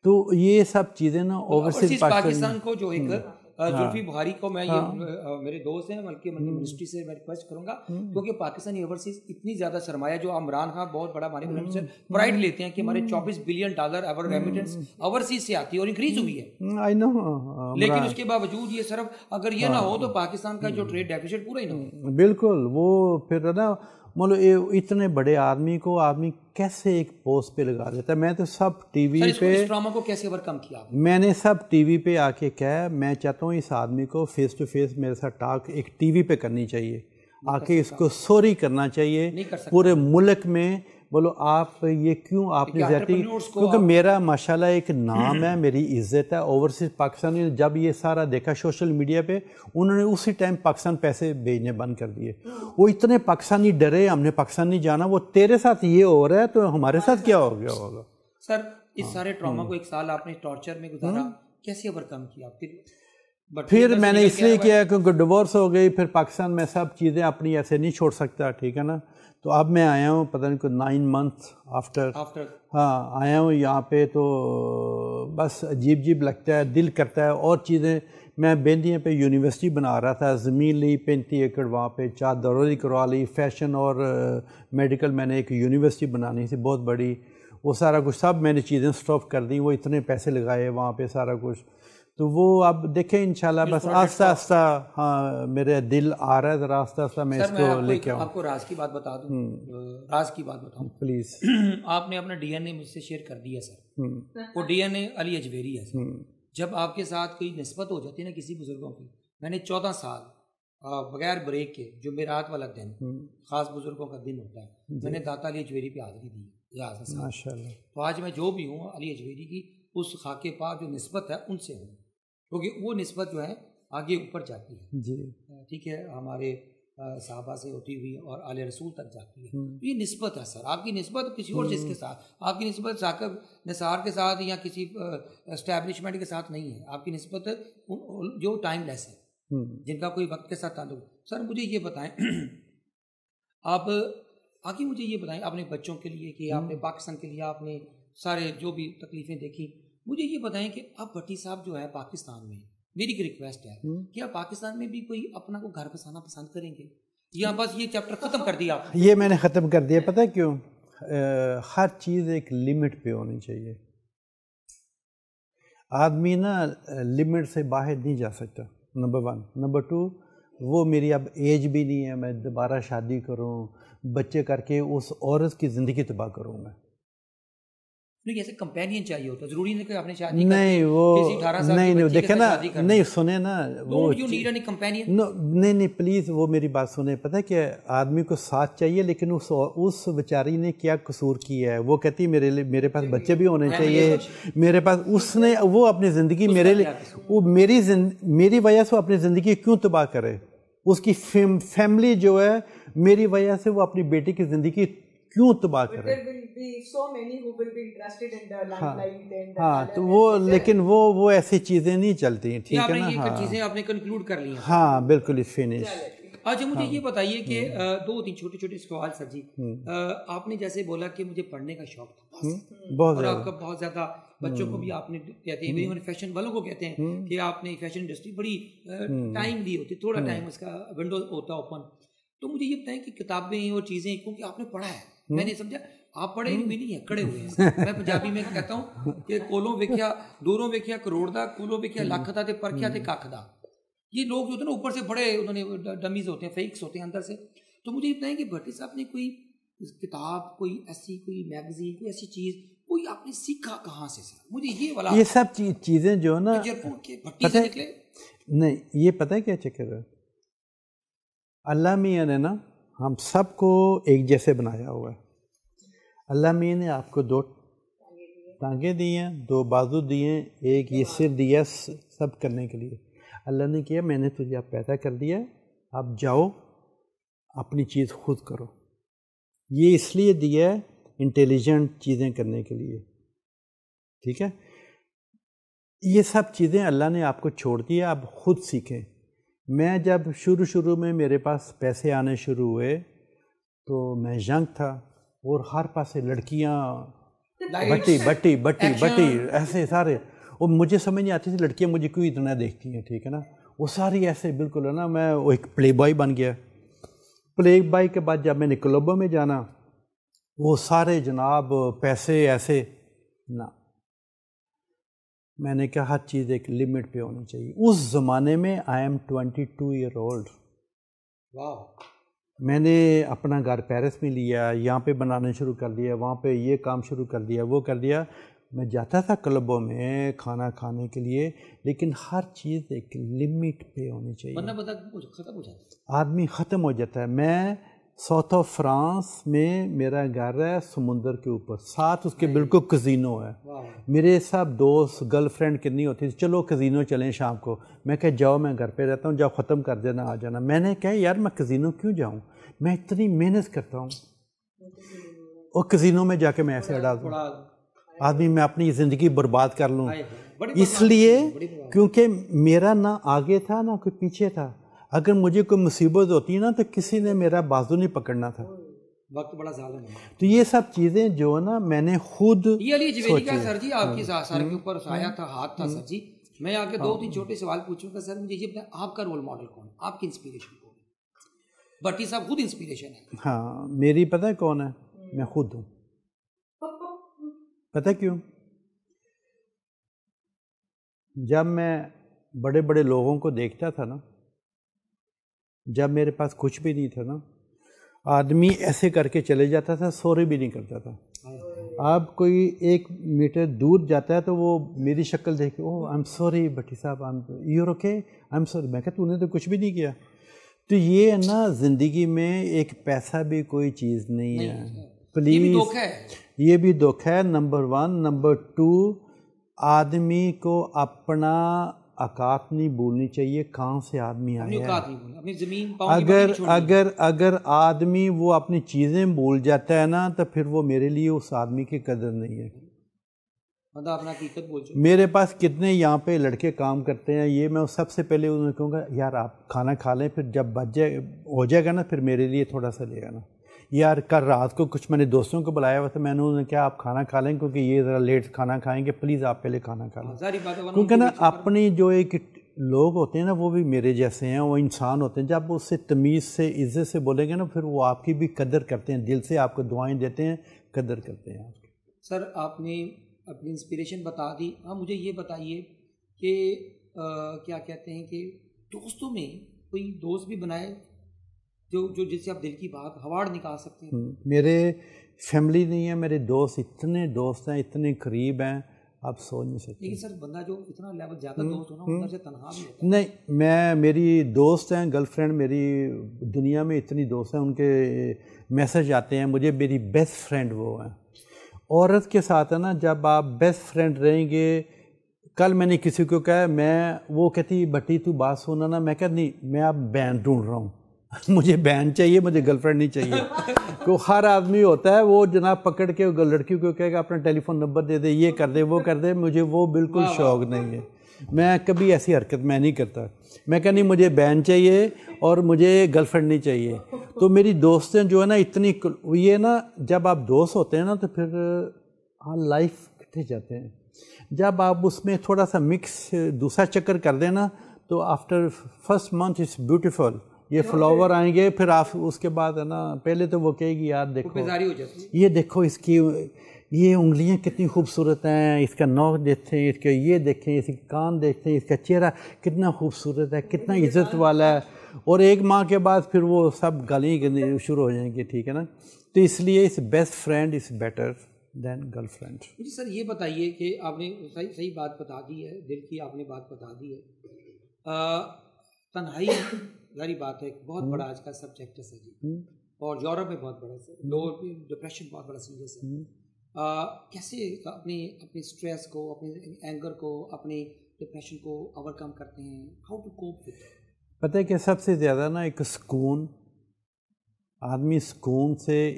تو یہ سب چیزیں نا اوورسیز پاکستان کو جو ایک زلفی بخاری کو میں یہ میرے دوست ہیں بلکہ منسٹری سے میں ریکویسٹ کروں گا، کیونکہ پاکستانی اوورسیز اتنی زیادہ سرمایہ جو عمران خان بہت بڑا ہمارے منسٹر سے پرائڈ لیتے ہیں کہ ہمارے $24 بلین ایور ریمیٹنس اوورسیز سے آتی ہے اور انکریز ہوئی ہے. لیکن اس کے باوجود یہ صرف اگر یہ نہ ہو تو پاکستان کا جو ٹریڈ ڈیفیسٹ پورا ہی نہ ہو. بالکل. وہ پھر نا مطلب اتنے بڑے آدمی کو آدمی کیسے ایک پوسٹ پہ لگا دیتا ہے. میں تو سب ٹی وی پہ اس ڈرامہ کو کیسے اوورکم کیا؟ میں نے سب ٹی وی پہ آ کے کہا میں چاہتا ہوں اس آدمی کو فیس ٹو فیس میرے ساتھ ٹاک ایک ٹی وی پہ کرنی چاہیے، آ کے اس کو سوری کرنا چاہیے پورے ملک میں. بولو آپ یہ کیوں آپ نے زیادتی, کیونکہ میرا ماشاءاللہ ایک نام ہے, میری عزت ہے اوورسیز پاکستانی. جب یہ سارا دیکھا سوشل میڈیا پہ, انہوں نے اسی ٹائم پاکستان پیسے بھیجنے بند کر دیے. وہ اتنے پاکستانی ڈرے, ہم نے پاکستان نہیں جانا. وہ تیرے ساتھ یہ ہو رہا ہے تو ہمارے ساتھ کیا ہو گیا ہوگا. سر اس سارے ٹراما کو ایک سال آپ نے ٹارچر میں گزارا, کیسے اوور کم کیا پھر میں نے اس لیے کیا کیونکہ ڈیورس ہو گئی, پھر پاکستان میں سب چیزیں اپنی ایسے نہیں چھوڑ سکتا, ٹھیک ہے نا. تو اب میں آیا ہوں پتہ نہیں کوئی 9 months آفٹر, ہاں آیا ہوں یہاں پہ. تو بس عجیب لگتا ہے, دل کرتا ہے اور چیزیں. میں بیندیاں پہ یونیورسٹی بنا رہا تھا, زمین لی 35 ایکڑ, وہاں پہ 4 دروازی کروا لی, فیشن اور میڈیکل میں نے ایک یونیورسٹی بنانی تھی بہت بڑی. وہ سارا کچھ سب میں نے چیزیں سٹاپ کر دیں, وہ اتنے پیسے لگائے وہاں پہ سارا کچھ. تو وہ اب دیکھیں انشاءاللہ بس آہستہ آہستہ, ہاں میرے دل آ رہا ہے ذرا آہستہ آہستہ میں اس کو لے کے آؤں. آپ کو راز کی بات بتا دوں, راز کی بات بتاؤں پلیز. آپ نے اپنا ڈی این اے مجھ سے شیئر کر دیا سر. وہ ڈی این اے علی اجویری ہے سر. جب آپ کے ساتھ کوئی نسبت ہو جاتی ہے نا کسی بزرگوں کی, میں نے 14 سال بغیر بریک کے, جو میرات والا دن خاص بزرگوں کا دن ہوتا ہے, میں نے داتا علی اجویری پہ حاضری دی ماشاء اللہ. تو آج میں جو بھی ہوں علی اجویری کی اس خاکے پاک جو نسبت ہے ان سے ہوں, کیونکہ وہ نسبت جو ہے آگے اوپر جاتی ہے جی, ٹھیک ہے, ہمارے صحابہ سے ہوتی ہوئی اور آل رسول تک جاتی ہے. یہ نسبت ہے سر, آپ کی نسبت کسی اور چیز کے ساتھ, آپ کی نسبت ثاقب نثار کے ساتھ یا کسی اسٹیبلشمنٹ کے ساتھ نہیں ہے. آپ کی نسبت جو ٹائم لیس ہے, جن کا کوئی وقت کے ساتھ تعلق. سر مجھے یہ بتائیں, آپ آگے مجھے یہ بتائیں, آپ نے بچوں کے لیے کہ آپ نے پاکستان کے لیے آپ نے سارے جو بھی تکلیفیں دیکھی, مجھے یہ بتائیں کہ اب بھٹی صاحب جو ہے پاکستان میں, میری ایک ریکویسٹ ہے کہ آپ پاکستان میں بھی کوئی اپنا کو گھر بسانا پسند کریں گے یا بس یہ چیپٹر ختم کر دیا آپ؟ یہ میں نے ختم کر دیا. پتہ ہے کیوں؟ ہر چیز ایک لمٹ پہ ہونی چاہیے. آدمی نا لمٹ سے باہر نہیں جا سکتا, نمبر 1. نمبر 2, وہ میری اب ایج بھی نہیں ہے میں دوبارہ شادی کروں, بچے کر کے اس عورت کی زندگی تباہ کروں میں. نہیں, ایسے کمپینین چاہیے ہوتا, ضروری نہیں کہ آپ نے شادی نہیں, وہ نہیں دیکھیں نا, نہیں سنیں نا, وہ نہیں پلیز وہ میری بات سنیں. پتہ ہے کہ آدمی کو ساتھ چاہیے, لیکن اس بیچاری نے کیا قصور کیا ہے. وہ کہتی میرے پاس بچے بھی ہونے چاہیے, میرے پاس, اس نے وہ اپنی زندگی میرے لیے, وہ میری وجہ سے وہ اپنی زندگی کیوں تباہ کرے. اس کی فیملی جو ہے میری وجہ سے وہ اپنی بیٹی کی زندگی کیوں تباہ کرے. ہاں تو وہ, لیکن وہ ایسی چیزیں نہیں چلتی, ٹھیک ہے نا. ہاں چیزیں آپ نے کنکلوڈ کر لی ہیں. ہاں بالکل فنش. اچھا مجھے یہ بتائیے کہ 2-3 چھوٹے سوال سر جی. آپ نے جیسے بولا کہ مجھے پڑھنے کا شوق تھا بہت, اور آپ کا بہت زیادہ, بچوں کو بھی آپ نے کہتے ہیں, فیشن والوں کو کہتے ہیں کہ آپ نے فیشن انڈسٹری بڑی ٹائم دی ہوتی, تھوڑا ٹائم اس کا ونڈو ہوتا اوپن. تو مجھے یہ بتائیں کہ کتابیں اور چیزیں, کیونکہ آپ نے پڑھا ہے, میں نے سمجھا آپ پڑھے بھی نہیں ہیں, کھڑے ہوئے ہیں. میں پنجابی میں کہتا ہوں کہ کولوں ویکھیا دوروں ویکھیا کروڑ دا, کولوں ویکھیا لاکھ دا تے پرکھیا تے ککھ دا. یہ لوگ جو ہوتے ہیں نا اوپر سے بڑے, انہوں نے ڈمیز ہوتے ہیں, فیکس ہوتے ہیں اندر سے. تو مجھے یہ بتائیں کہ بھٹی صاحب نے کوئی کتاب, کوئی ایسی کوئی میگزین, کوئی ایسی چیز, کوئی آپ نے سیکھا کہاں سے سر؟ مجھے یہ والا, یہ سب چیزیں جو ہے نا بھٹی سے نکلے. نہیں, یہ پتہ ہے کیا چکر ہے, اللہ میاں نے نا ہم سب کو ایک جیسے بنایا ہوا ہے. اللہ میاں نے آپ کو 2 ٹانگیں دی ہیں, 2 بازو دیے ہیں, ایک یہ سر دیا سب کرنے کے لیے. اللہ نے کیا میں نے تجھے آپ پیدا کر دیا, آپ جاؤ اپنی چیز خود کرو. یہ اس لیے دیا ہے انٹیلیجنٹ چیزیں کرنے کے لیے, ٹھیک ہے. یہ سب چیزیں اللہ نے آپ کو چھوڑ دیا, آپ خود سیکھیں. میں جب شروع میں میرے پاس پیسے آنے شروع ہوئے تو میں ینگ تھا, اور ہر پاسے لڑکیاں بٹی ایسے سارے, اور مجھے سمجھ نہیں آتی تھی لڑکیاں مجھے کیوں اتنا دیکھتی ہیں, ٹھیک ہے نا. وہ ساری ایسے بالکل ہے نا, میں ایک پلے بوائے بن گیا. پلے بوائے کے بعد جب میں نے کلبوں میں جانا, وہ سارے جناب پیسے ایسے نہ, میں نے کہا ہر چیز ایک لمٹ پہ ہونی چاہیے. اس زمانے میں آئی ایم 22 ایئر اولڈ. میں نے اپنا گھر پیرس میں لیا, یہاں پہ بنانا شروع کر دیا, وہاں پہ یہ کام شروع کر دیا, وہ کر دیا. میں جاتا تھا کلبوں میں کھانا کھانے کے لیے, لیکن ہر چیز ایک لمٹ پہ ہونی چاہیے, ورنہ ختم ہو جاتا ہے, آدمی ختم ہو جاتا ہے. میں ساؤتھ آف فرانس میں میرا گھر ہے سمندر کے اوپر، ساتھ اس کے بالکل کزینو ہے. میرے سب دوست گرل فرینڈ کتنی ہوتی تھی، چلو کزینو چلیں شام کو. میں کہ جاؤ میں گھر پہ رہتا ہوں، جاؤ ختم کر دینا آ جانا. میں نے کہا یار میں کزینو کیوں جاؤں، میں اتنی محنت کرتا ہوں اور کزینو میں جا کے میں ایسے اڑا دوں آدمی، میں اپنی زندگی برباد کر لوں. اس لیے کیونکہ میرا نہ آگے تھا نہ کوئی پیچھے تھا. اگر مجھے کوئی مصیبت ہوتی نا تو کسی نے میرا بازو نہیں پکڑنا تھا. وقت بڑا ظالم ہے. تو یہ سب چیزیں جو ہے نا میں نے خود یہ علی جویری کا سر جی آپ کی سر کے اوپر سایہ تھا، ہاتھ تھا سر جی. میں آ کے 2-3 چھوٹے سوال پوچھوں گا سر. مجھے یہ آپ کا رول ماڈل کون ہے، آپ کی انسپریشن کون ہے؟ بھٹی صاحب خود انسپریشن ہے. ہاں میری پتہ ہے کون ہے، میں خود ہوں. پتہ کیوں؟ جب میں بڑے بڑے لوگوں کو دیکھتا تھا نا، جب میرے پاس کچھ بھی نہیں تھا نا، آدمی ایسے کر کے چلے جاتا تھا، سورے بھی نہیں کرتا تھا. آپ کوئی 1 میٹر دور جاتا ہے تو وہ میری شکل دیکھ کے اوہ آئی ایم سوری بھٹی صاحب، you okay, I am sorry. میں کہا تو نے تو کچھ بھی نہیں کیا. تو یہ نا زندگی میں ایک پیسہ بھی کوئی چیز نہیں ہے. پلیز یہ بھی دکھ ہے. نمبر 1. نمبر 2 آدمی کو اپنا اوقات نہیں بھولنی چاہیے، کہاں سے آدمی آیا ہے. اگر آدمی وہ اپنی چیزیں بھول جاتا ہے نا تو پھر وہ میرے لیے اس آدمی کی قدر نہیں ہے. میرے پاس کتنے یہاں پہ لڑکے کام کرتے ہیں، یہ میں سب سے پہلے انہیں کہوں گا یار آپ کھانا کھا لیں، پھر جب بچ جائے ہو جائے گا نا پھر میرے لیے تھوڑا سا لے آنا. یار کل رات کو کچھ میں نے دوستوں کو بلایا ہوا تھا، میں نے انہیں کہا آپ کھانا کھا لیں کیونکہ یہ ذرا لیٹ کھانا کھائیں گے، پلیز آپ پہلے کھانا کھا لیں. کیونکہ نا اپنی جو ایک لوگ ہوتے ہیں نا وہ بھی میرے جیسے ہیں، وہ انسان ہوتے ہیں. جب اس سے تمیز سے عزت سے بولیں گے نا پھر وہ آپ کی بھی قدر کرتے ہیں، دل سے آپ کو دعائیں دیتے ہیں، قدر کرتے ہیں آپ کی. سر آپ نے اپنی انسپریشن بتا دی. ہاں مجھے یہ بتائیے کہ کیا کہتے ہیں کہ دوستوں میں کوئی دوست بھی بنائے جو جس سے آپ دل کی بات ہواڑ نکال سکتے ہیں؟ میرے فیملی نہیں ہے، میرے دوست اتنے دوست ہیں، اتنے قریب ہیں آپ سوچ نہیں سکتے. لیکن سر بندہ جو اتنا لیول زیادہ دوست ہونا اندر سے تنہا بھی ہوتا ہے. نہیں، میری دوست ہیں، گرل فرینڈ میری دنیا میں اتنی دوست ہیں، ان کے میسج آتے ہیں مجھے. میری بیسٹ فرینڈ وہ ہیں. عورت کے ساتھ ہے نا جب آپ بیسٹ فرینڈ رہیں گے. کل میں نے کسی کو کہا، وہ کہتی بھٹی تو بات سنا نا، میں کہا نہیں میں اب بہن ڈھونڈ رہا ہوں مجھے بہن چاہیے، مجھے گرل فرینڈ نہیں چاہیے. تو ہر آدمی ہوتا ہے وہ جناب پکڑ کے لڑکی کو کہے گا اپنا ٹیلی فون نمبر دے دے، یہ کر دے وہ کر دے. مجھے وہ بالکل شوق نہیں ہے، میں کبھی ایسی حرکت میں نہیں کرتا. میں کہا نہیں مجھے بہن چاہیے اور مجھے گرل فرینڈ نہیں چاہیے. تو میری دوستیں جو ہے نا اتنی، یہ نا جب آپ دوست ہوتے ہیں نا تو پھر لائف کٹے جاتے ہیں. جب آپ اس میں تھوڑا سا مکس دوسرا چکر کر دیں نا تو after first month it's beautiful. یہ فلاور آئیں گے پھر آپ اس کے بعد ہے نا پہلے تو وہ کہے گی یار دیکھو یہ دیکھو اس کی یہ انگلیاں کتنی خوبصورت ہیں، اس کا نوک دیکھتے ہیں، اس کا یہ دیکھیں، اس کے کان دیکھتے ہیں، اس کا چہرہ کتنا خوبصورت ہے، کتنا عزت والا ہے. اور 1 ماہ کے بعد پھر وہ سب گالیاں گندی شروع ہو جائیں گی. ٹھیک ہے نا. تو اس لیے اس best friend is better than girlfriend. جی سر یہ بتائیے کہ آپ نے صحیح بات بتا دی ہے، دل کی آپ نے بات بتا دی ہے. تنہائی ظاہری بات ہے بہت بڑا آج کا سبجیکٹ ہے سر جی، اور یورپ میں بہت بڑا ہے، لوگ ڈپریشن بہت بڑا سیریس ہے. کیسے اپنے اسٹریس کو، اپنے اینگر کو، اپنے ڈپریشن کو اوور کم کرتے ہیں؟ How to cope with? پتہ ہے کہ سب سے زیادہ نا ایک سکون، آدمی سکون سے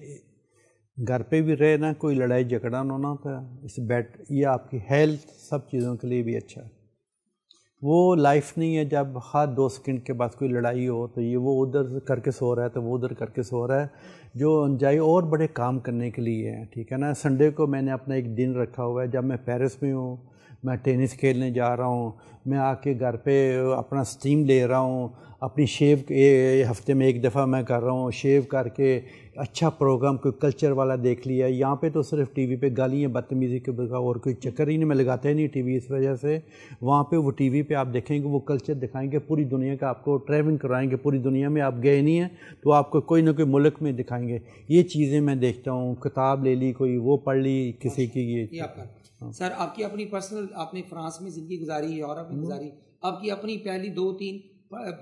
گھر پہ بھی رہے نا، کوئی لڑائی جھگڑا نہ ہوتا اس بیٹ، یہ آپ کی ہیلتھ سب چیزوں کے لیے بھی اچھا ہے. وہ لائف نہیں ہے جب ہر 2 سیکنڈ کے بعد کوئی لڑائی ہو تو یہ وہ ادھر کر کے سو رہا ہے تو وہ ادھر کر کے سو رہا ہے، جو انجائی اور بڑے کام کرنے کے لیے ہیں. ٹھیک ہے نا. سنڈے کو میں نے اپنا ایک دن رکھا ہوا ہے، جب میں پیرس میں ہوں، میں ٹینس کھیلنے جا رہا ہوں، میں آ کے گھر پہ اپنا اسٹیم لے رہا ہوں، اپنی شیو ہفتے میں 1 دفعہ میں کر رہا ہوں، شیو کر کے اچھا پروگرام کوئی کلچر والا دیکھ لیا. یہاں پہ تو صرف ٹی وی پہ گالیاں بدتمیزی کے بغیر اور کوئی چکر ہی نہیں، میں لگاتا ہی نہیں ٹی وی اس وجہ سے. وہاں پہ وہ ٹی وی پہ آپ دیکھیں گے وہ کلچر دکھائیں گے، پوری دنیا کا آپ کو ٹریولنگ کرائیں گے، پوری دنیا میں آپ گئے نہیں ہیں تو آپ کو کوئی نہ کوئی ملک میں دکھائیں گے. یہ چیزیں میں دیکھتا ہوں. کتاب لے لی کوئی، وہ پڑھ لی کسی کی. یہ سر آپ کی اپنی پرسنل، آپ نے فرانس میں زندگی گزاری، یورپ میں گزاری، آپ کی اپنی پہلی 2-3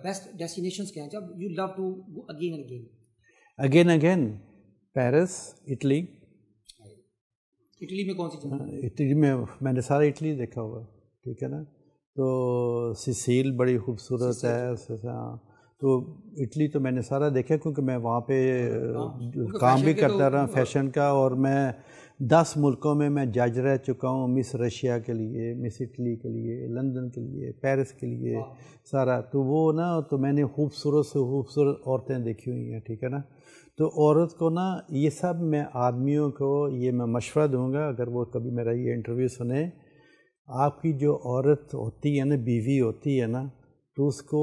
بیسٹ ڈیسٹینیشنز کیا ہیں جب you love to go again and again? Again Paris Italy. Italy میں کون سی جگہ؟ اٹلی میں نے سارا اٹلی دیکھا ہوا ہے, ٹھیک ہے نا. تو سیسیل بڑی خوبصورت ہے. تو اٹلی تو میں نے سارا دیکھا کیونکہ میں وہاں پہ کام بھی کرتا رہا فیشن کا, اور میں 10 ملکوں میں جج رہ چکا ہوں, مس رشیا کے لیے, مس اٹلی کے لیے, لندن کے لیے, پیرس کے لیے سارا. تو وہ نا تو میں نے خوبصورت سے خوبصورت عورتیں دیکھی ہوئی ہیں, ٹھیک ہے نا. تو عورت کو نا یہ سب میں آدمیوں کو یہ میں مشورہ دوں گا, اگر وہ کبھی میرا یہ انٹرویو سنیں, آپ کی جو عورت ہوتی ہے نا, بیوی ہوتی ہے نا, تو اس کو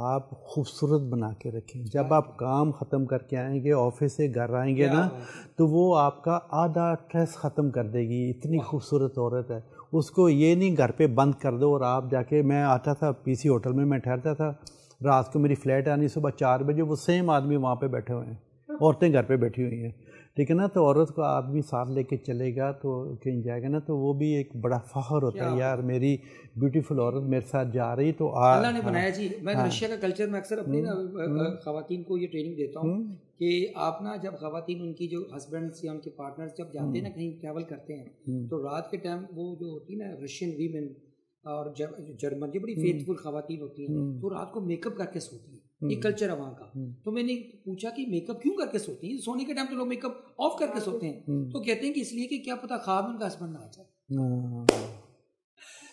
آپ خوبصورت بنا کے رکھیں. جب آپ کام ختم کر کے آئیں گے, آفس سے گھر آئیں گے نا, تو وہ آپ کا آدھا اسٹریس ختم کر دے گی. اتنی خوبصورت عورت ہے. اس کو یہ نہیں گھر پہ بند کر دو اور آپ جا کے, میں آتا تھا پی سی ہوٹل میں ٹھہرتا تھا, رات کو میری فلائٹ آنی صبح 4 بجے, وہ سیم آدمی وہاں پہ بیٹھے ہوئے ہیں, عورتیں گھر پہ بیٹھی ہوئی ہیں, ٹھیک ہے نا. تو عورت کو آدمی ساتھ لے کے چلے گا تو کہیں جائے گا نا, تو وہ بھی ایک بڑا فخر ہوتا ہے, یار میری بیوٹیفل عورت میرے ساتھ جا رہی. تو اللہ نے بنایا جی. میں رشیا کا کلچر میں اکثر اپنی خواتین کو یہ ٹریننگ دیتا ہوں کہ آپ نا جب خواتین ان کی جو ہسبینڈس یا ان کے پارٹنرز جب جاتے ہیں نا کہیں ٹریول کرتے ہیں, تو رات کے ٹائم وہ جو ہوتی ہے نا رشین ویمن اور جرمن جو بڑی فیتھفل خواتین ہوتی ہیں, تو رات کو میک اپ کر کے سوتی ہیں. یہ کلچر ہے وہاں کا. تو میں نے پوچھا کہ میک اپ کیوں کر کے سوتی ہیں؟ سونے کے ٹائم تو لوگ میک اپ آف کر کے سوتے ہیں. تو کہتے ہیں کہ اس لیے کہ کیا پتا خواب ان کا ہسبینڈ نہ آ جائے.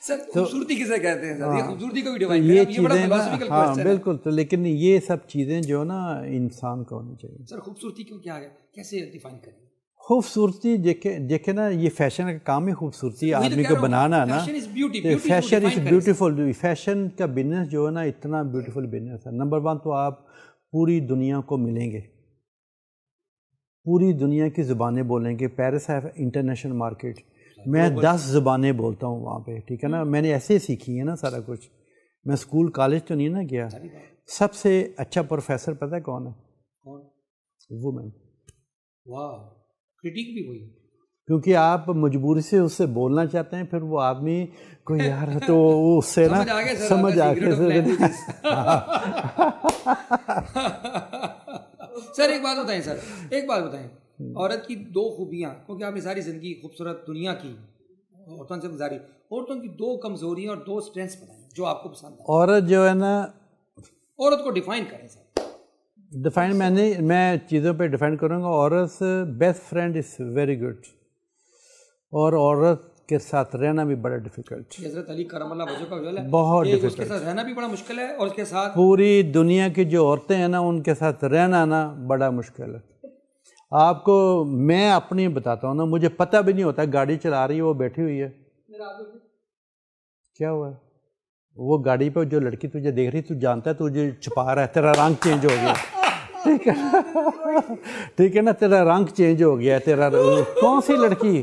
سر خوبصورتی کسے کہتے ہیں سر؟ یہ خوبصورتی کو بھی ڈیفائن کریں, یہ بڑا فلسفیکل کوسچن ہے. بالکل. تو لیکن یہ سب چیزیں جو نا انسان کو ہونی چاہیے. سر خوبصورتی کو کیا ہے, کیسے ڈیفائن کریں؟ خوبصورتی دیکھیں نا, یہ فیشن کا کام ہی خوبصورتی آدمی کو بنانا نا. Fashion is beautiful. فیشن کا بزنس جو ہے نا اتنا بیوٹیفل بزنس ہے. نمبر 1 تو آپ پوری دنیا کو ملیں گے, پوری دنیا کی زبانیں بولیں گے. پیرس ہے انٹرنیشنل مارکیٹ, میں 10 زبانیں بولتا ہوں وہاں پہ, ٹھیک ہے نا. میں نے ایسے سیکھی ہے نا سارا کچھ. میں اسکول کالج تو نہیں نا گیا. سب سے اچھا پروفیسر پتہ ہے کون ہے؟ وومن. واہ, کرٹیک بھی ہوئی. کیونکہ آپ مجبوری سے اس سے بولنا چاہتے ہیں, پھر وہ آدمی کو یار تو اس سے نا سمجھ آ کے. سر ایک بات بتائیں, سر ایک بات بتائیں, عورت کی 2 خوبیاں, کیونکہ آپ نے ساری زندگی خوبصورت دنیا کی عورتوں سے گزاری, عورتوں کی 2 کمزوریاں اور 2 اسٹرینثs بتائیں جو آپ کو پسند ہے. عورت جو ہے نا, عورت کو ڈیفائن کریں سر. ڈیفائن میں چیزوں پہ ڈیفائن کروں گا. عورت best friend is very good, اور عورت کے ساتھ رہنا بھی بڑا ڈیفیکلٹ. حضرت علی کرم اللہ وجہ کا وجہ ہے, بہت ڈیفیکلٹ. اس کے ساتھ رہنا بھی بڑا مشکل ہے, اور اس کے ساتھ پوری دنیا کی جو عورتیں ہیں نا ان کے ساتھ رہنا نا بڑا مشکل ہے. آپ کو میں اپنی بتاتا ہوں نا, مجھے پتہ بھی نہیں ہوتا, گاڑی چلا رہی ہے, وہ بیٹھی ہوئی ہے, کیا ہوا ہے, وہ گاڑی پہ جو لڑکی تجھے دیکھ رہی, تو جانتا ہے تجھے چھپا رہا ہے, تیرا رنگ چینج ہو گیا, ٹھیک ہے, ٹھیک ہے نا, تیرا رنگ چینج ہو گیا ہے, تیرا کون سی لڑکی,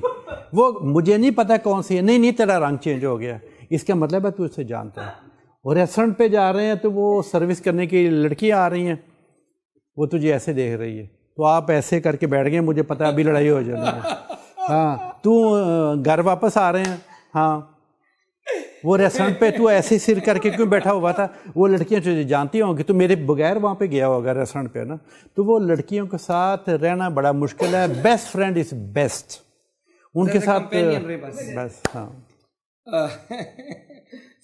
وہ مجھے نہیں پتا کون سی ہے, نہیں تیرا رنگ چینج ہو گیا. اس کا مطلب ہے تو اسے جانتا ہے. اور ریسٹورنٹ پہ جا رہے ہیں تو وہ سروس کرنے کی لڑکیاں آ رہی ہیں, وہ تجھے ایسے دیکھ رہی ہے, تو آپ ایسے کر کے بیٹھ گئے, مجھے پتہ ابھی لڑائی ہو جانی ہے. ہاں, تو گھر واپس آ رہے ہیں, ہاں, وہ ریسٹورنٹ پہ تو ایسے سر کر کے کیوں بیٹھا ہوا تھا, وہ لڑکیاں تجھے جانتی ہوں گی, تو میرے بغیر وہاں پہ گیا ہوگا ریسٹورنٹ پہ نا. تو وہ لڑکیوں کے ساتھ رہنا بڑا مشکل ہے. بیسٹ فرینڈ از بیسٹ, ان کے ساتھ بس. ہاں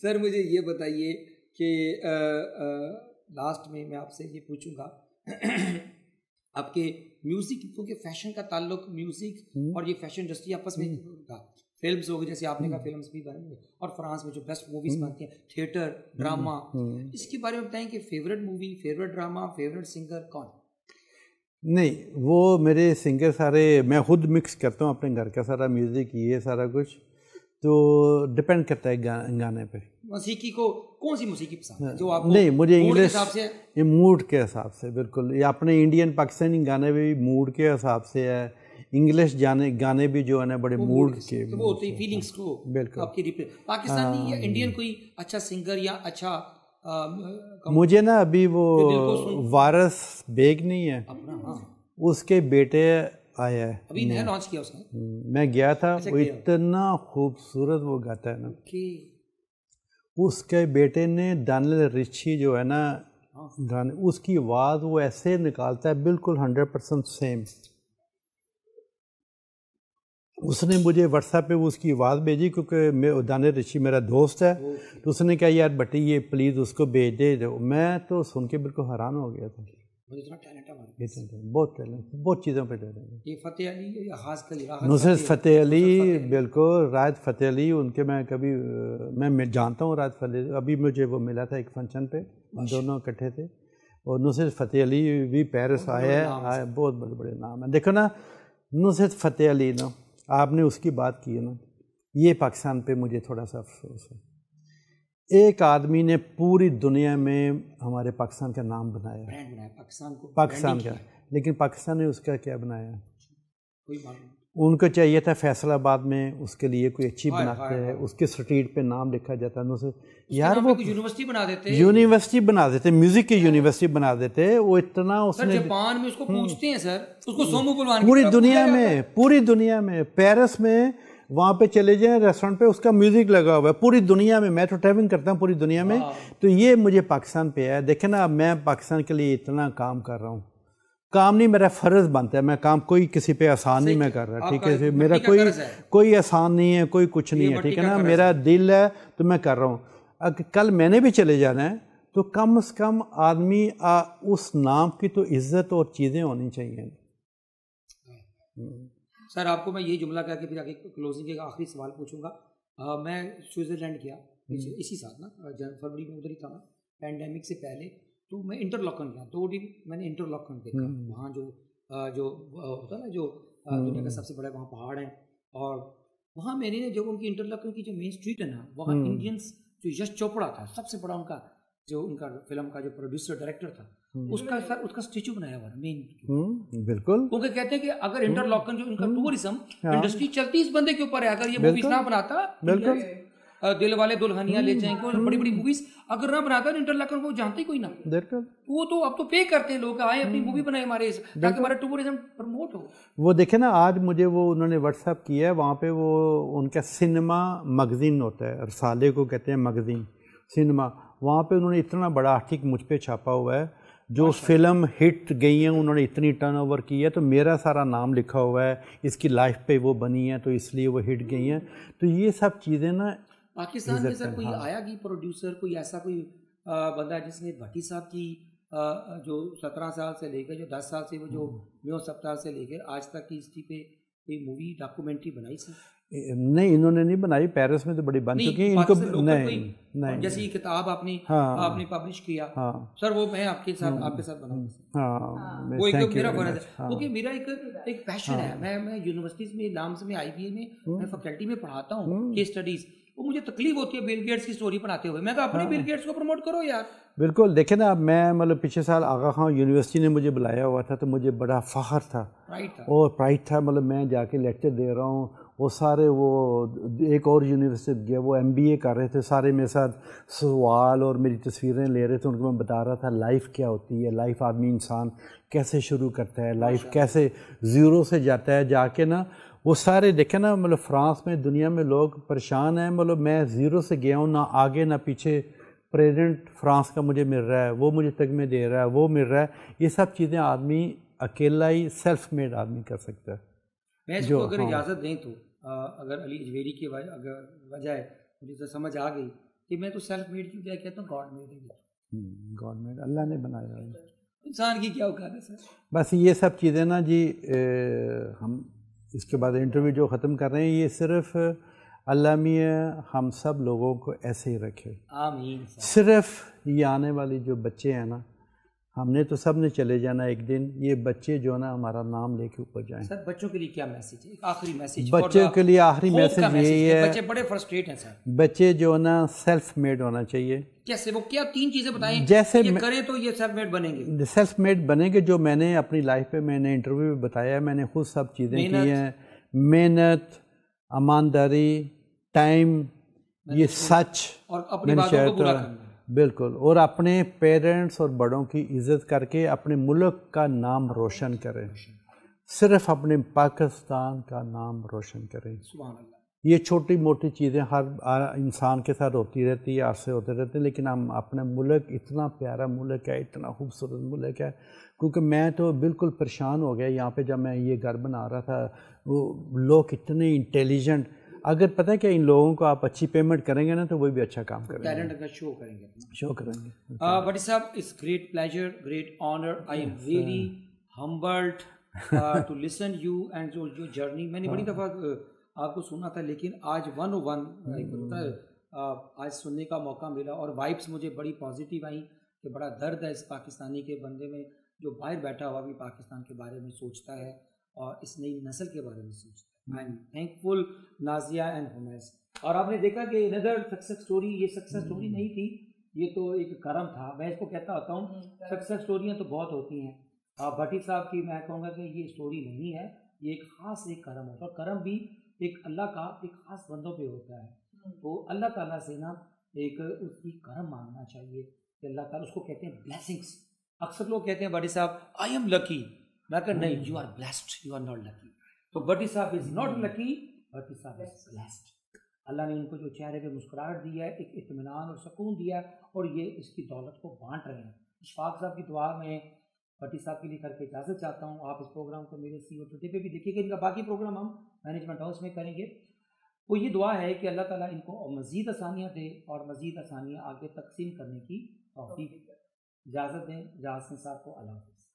سر مجھے یہ بتائیے کہ لاسٹ میں آپ سے یہ پوچھوں گا, آپ کے میوزک, کیونکہ فیشن کا تعلق میوزک اور یہ فیشن انڈسٹری آپس میں تھا. فلمز ہو گئی, جیسے آپ نے کہا فلمز بھی بنیں, اور فرانس میں جو بیسٹ موویز بنتی ہیں, تھیٹر, ڈراما, اس کے بارے میں بتائیں کہ favourite movie, favourite drama, favourite singer کون؟ نہیں, وہ میرے سنگر سارے میں خود مکس کرتا ہوں اپنے گھر کا سارا میوزک, یہ سارا کچھ, تو ڈپینڈ کرتا ہے گانے پہ. موسیقی کو کون سی موسیقی پسند ہے جو آپ کو؟ نہیں, مجھے انگلش یہ موڈ کے حساب سے, بالکل, یہ اپنے انڈین پاکستانی گانے بھی موڈ کے حساب سے ہے. انگلش گانے بھی جو ہے نا بڑے موڈ کے, وہ ہوتے ہیں فیلنگس کو بالکل آپ کی پاکستانی یا انڈین کوئی اچھا سنگر یا اچھا مجھے نا ابھی وہ وارث بیگ نہیں ہے, اس کے بیٹے آیا ہے, ابھی نیا لانچ کیا اس نے, میں گیا تھا, وہ اتنا خوبصورت وہ گاتا ہے نا. اس کے بیٹے نے ڈانیل رچی جو ہے نا گانے اس کی آواز وہ ایسے نکالتا ہے بالکل 100% سیم. اس نے مجھے واٹس ایپ پہ وہ اس کی آواز بھیجی کیونکہ دانش رشی میرا دوست ہے, تو اس نے کہا یار بٹی یہ پلیز اس کو بھیج دے. میں تو سن کے بالکل حیران ہو گیا تھا. بہت ٹیلنٹ, بہت چیزوں پہ ٹیلنٹ. یہ فتح علی خاص کر نصرت فتح علی, بالکل راحت فتح علی, ان کے میں کبھی میں جانتا ہوں راحت فتح علی. ابھی مجھے وہ ملا تھا ایک فنکشن پہ, دونوں اکٹھے تھے. اور نصرت فتح علی بھی پیرس آئے ہیں, بہت بڑے بڑے نام ہیں. دیکھو نا نصرت فتح علی نا, آپ نے اس کی بات کی ہے نا, یہ پاکستان پہ مجھے تھوڑا سا افسوس ہے. ایک آدمی نے پوری دنیا میں ہمارے پاکستان کا نام بنایا, پاکستان کا, لیکن پاکستان نے اس کا کیا بنایا؟ ان کو چاہیے تھا فیصل آباد میں اس کے لیے کوئی اچھی بناتے ہیں, اس کے اسٹریٹ پہ نام لکھا جاتا ہے. یار وہ یونیورسٹی بنا دیتے, یونیورسٹی بنا دیتے, میوزک کی یونیورسٹی بنا دیتے. وہ اتنا اس نے جاپان میں اس کو پوچھتے ہیں سر, اس کو سومو بلوان پوری دنیا میں پیرس میں وہاں پہ چلے جائیں ریسٹورنٹ پہ, اس کا میوزک لگا ہوا ہے پوری دنیا میں. میں تو ٹریولنگ کرتا ہوں پوری دنیا میں, تو یہ مجھے پاکستان پہ ہے. دیکھیں نا اب میں پاکستان کے لیے اتنا کام کر رہا ہوں, کام نہیں میرا فرض بنتا ہے. میں کام کوئی کسی پہ آسان نہیں میں کر رہا, ٹھیک ہے, میرا کوئی آسان نہیں ہے, کوئی کچھ نہیں ہے, ٹھیک ہے نا. میرا دل ہے تو میں کر رہا ہوں. کل میں نے بھی چلے جانا ہے تو کم از کم آدمی اس نام کی تو عزت اور چیزیں ہونی چاہیے. سر آپ کو میں یہ جملہ کہہ کے پھر آگے کلوزنگ کے آخری سوال پوچھوں گا. میں سوئٹزرلینڈ گیا اسی ساتھ نا, فروری میں ادھر ہی تھا میں, پینڈیمک سے پہلے. تو میں انٹرلاکن گیا, 2 دن میں نے انٹرلاکن دیکھا. وہاں جو ہوتا ہے نا, جو دنیا کا سب سے بڑا وہاں پہاڑ ہے, اور وہاں میں نے جب ان کی انٹرلاکن کی جو مین اسٹریٹ ہے نا, وہاں انڈینس جو یش چوپڑا تھا سب سے بڑا ان کا فلم کا جو پروڈیوسر ڈائریکٹر تھا, اس کا اسٹیچو بنایا ہوا ہے مین. بالکل کیونکہ کہتے ہیں کہ اگر انٹرلاکن جو ان کا ٹورزم انڈسٹری چلتی اس بندے کے اوپر ہے, اگر یہ موویز نہ بناتا, بالکل دل والے دلہنیاں لے جائیں گے, بڑی بڑی موویز اگر نہ بناتا انٹرلاکن کو جانتے ہی کوئی نہ, وہ تو اب تو پے کرتے ہیں لوگ, آئے اپنی مووی بنائے ہمارے تاکہ ہمارا ٹورزم پروموٹ ہو. وہ دیکھیں نا آج مجھے وہ انہوں نے واٹس ایپ کیا ہے, وہاں پہ وہ ان کا سنیما میگزین ہوتا ہے, رسالے کو کہتے ہیں میگزین سنیما. وہاں پہ انہوں نے اتنا بڑا آرٹیکل مجھ پہ چھاپا ہوا ہے, جو فلم ہٹ گئی ہیں انہوں نے اتنی ٹرن اوور کی ہے, تو میرا سارا نام لکھا ہوا ہے, اس کی لائف پہ وہ بنی ہے تو اس لیے وہ ہٹ گئی ہیں. تو یہ سب چیزیں نا پاکستان میں سر کوئی آیا کہ پروڈیوسر کوئی ایسا کوئی بندہ جس نے بھٹی صاحب کی جو 17 سال سے لے کر جو 10 سال سے وہ جو 9 سے لے کر آج تک کی ہسٹری پہ کوئی مووی ڈاکومنٹری بنائی سر؟ نہیں, انہوں نے نہیں بنائی, پیرس میں تو بڑی بن چکی ہیں. ان کو نہیں, جیسے یہ کتاب آپ نے پبلش کیا سر, وہ میں آپ کے ساتھ بناؤں, وہ ایک میرا فرض ہے, کیونکہ میرا ایک پیشن ہے. میں یونیورسٹیز میں لامس میں IBA میں فیکلٹی میں پڑھاتا ہوں کیس اسٹڈیز. وہ مجھے تکلیف ہوتی ہے بل گیٹس کی سٹوری پڑھاتے ہوئے. میں کہا اپنے بل گیٹس کو پروموٹ کرو یار. بالکل, دیکھیں نا اب میں مطلب پچھلے سال آغا خان یونیورسٹی نے مجھے بلایا ہوا تھا, تو مجھے بڑا فخر تھا اور پرائڈ تھا. مطلب میں جا کے لیکچر دے رہا ہوں, وہ سارے وہ ایک اور یونیورسٹی گیا, وہ MBA کر رہے تھے, سارے میرے ساتھ سوال اور میری تصویریں لے رہے تھے. ان کو میں بتا رہا تھا لائف کیا ہوتی ہے, لائف آدمی انسان کیسے شروع کرتا ہے, لائف کیسے زیرو سے جاتا ہے جا کے نا. وہ سارے دیکھیں نا, مطلب فرانس میں دنیا میں لوگ پریشان ہیں, مطلب میں زیرو سے گیا ہوں, نہ آگے نہ پیچھے. پریزیڈنٹ فرانس کا مجھے مل رہا ہے, وہ مجھے تگمے دے رہا ہے, وہ مل رہا ہے. یہ سب چیزیں آدمی اکیلا ہی سیلف میڈ آدمی کر سکتا ہے. میں اس کو اگر اجازت دیں تو اگر علی اجویری کی اگر وجہ ہے مجھے تو سمجھ آ گئی کہ میں تو سیلف میڈ کی بجائے کہتا ہوں گاڈ میڈ ہے. گاڈ میڈ, اللہ نے بنایا ہے. انسان کی کیا اوقات ہے سر. بس یہ سب چیزیں نا جی, ہم اس کے بعد انٹرویو جو ختم کر رہے ہیں, یہ صرف اللہ میاں ہم سب لوگوں کو ایسے ہی رکھے, آمین. صرف یہ آنے والی جو بچے ہیں نا, ہم نے تو سب نے چلے جانا ایک دن, یہ بچے جو نا ہمارا نام لے کے اوپر جائیں. سر بچوں کے لیے کیا میسیج ہے, ایک آخری میسیج بچوں کے لیے؟ آخری میسیج یہی ہے, بچے بڑے فرسٹریٹ ہیں سر. بچے جو نا سیلف میڈ ہونا چاہیے. کیسے, وہ کیا 3 چیزیں بتائیں جیسے یہ کریں تو یہ سیلف میڈ بنیں گے. سیلف میڈ بنیں گے جو میں نے اپنی لائف پہ میں نے انٹرویو میں بتایا ہے, میں نے خود سب چیزیں کی ہیں. محنت, ایمانداری, ٹائم, یہ سچ, اور اپنی باتوں کو پورا کرنا. بالکل, اور اپنے پیرنٹس اور بڑوں کی عزت کر کے اپنے ملک کا نام روشن کریں, صرف اپنے پاکستان کا نام روشن کریں. سبحان اللہ. یہ چھوٹی موٹی چیزیں ہر انسان کے ساتھ ہوتی رہتی ہے، عرصے ہوتے رہتے ہیں، لیکن ہم اپنا ملک اتنا پیارا ملک ہے، اتنا خوبصورت ملک ہے، کیونکہ میں تو بالکل پریشان ہو گیا یہاں پہ جب میں یہ گھر بنا رہا تھا. وہ لوگ اتنے انٹیلیجنٹ، اگر پتہ ہے کہ ان لوگوں کو آپ اچھی پیمنٹ کریں گے نا تو وہ بھی اچھا کام کریں گے، ٹیلنٹ کا شو کریں گے. بھٹی صاحب it's great pleasure, great honour, I am really humbled to listen you and your journey. میں نے بڑی دفعہ آپ کو سنا تھا، لیکن آج 101 آج سننے کا موقع ملا اور وائبس مجھے بڑی پازیٹیو آئیں کہ بڑا درد ہے اس پاکستانی کے بندے میں جو باہر بیٹھا ہوا بھی پاکستان کے بارے میں سوچتا ہے اور اس نئی نسل کے بارے میں سوچتا ہے. I am thankful Nazia and Hamis. اور آپ نے دیکھا کہ another سکسیس اسٹوری، یہ سکسیس اسٹوری نہیں تھی، یہ تو ایک کرم تھا. میں اس کو کہتا ہوتا ہوں سکسیس اسٹوریاں تو بہت ہوتی ہیں، بھٹی صاحب کی میں کہوں گا کہ یہ اسٹوری نہیں ہے، یہ ایک خاص ایک کرم ہوتا ہے، اور کرم بھی ایک اللہ کا ایک خاص بندوں پہ ہوتا ہے. تو اللہ تعالیٰ سے نا ایک اس کی کرم مانگنا چاہیے کہ اللہ تعالیٰ، اس کو کہتے ہیں بلیسنگس. اکثر لوگ کہتے ہیں بھٹی صاحب آئی ایم لکی، میں کہ نہیں، you are blessed, you are not لکی. تو بھٹی صاحب از ناٹ لکی، بھٹی صاحب از بلیسڈ. اللہ نے ان کو جو چہرے پہ مسکراہٹ دی ہے، ایک اطمینان اور سکون دیا ہے، اور یہ اس کی دولت کو بانٹ رہے ہیں. اشفاق صاحب کی دعا میں بھٹی صاحب کے لیے کر کے اجازت چاہتا ہوں. آپ اس پروگرام کو میرے سی او ٹوڈے پہ بھی دیکھیے گا، ان کا باقی پروگرام ہم مینجمنٹ ہاؤس میں کریں گے. وہ یہ دعا ہے کہ اللہ تعالیٰ ان کو مزید آسانیاں دے اور مزید آسانیاں آگے تقسیم کرنے کی توفیق. اجازت دیں جہاز صاحب کو. اللہ حافظ.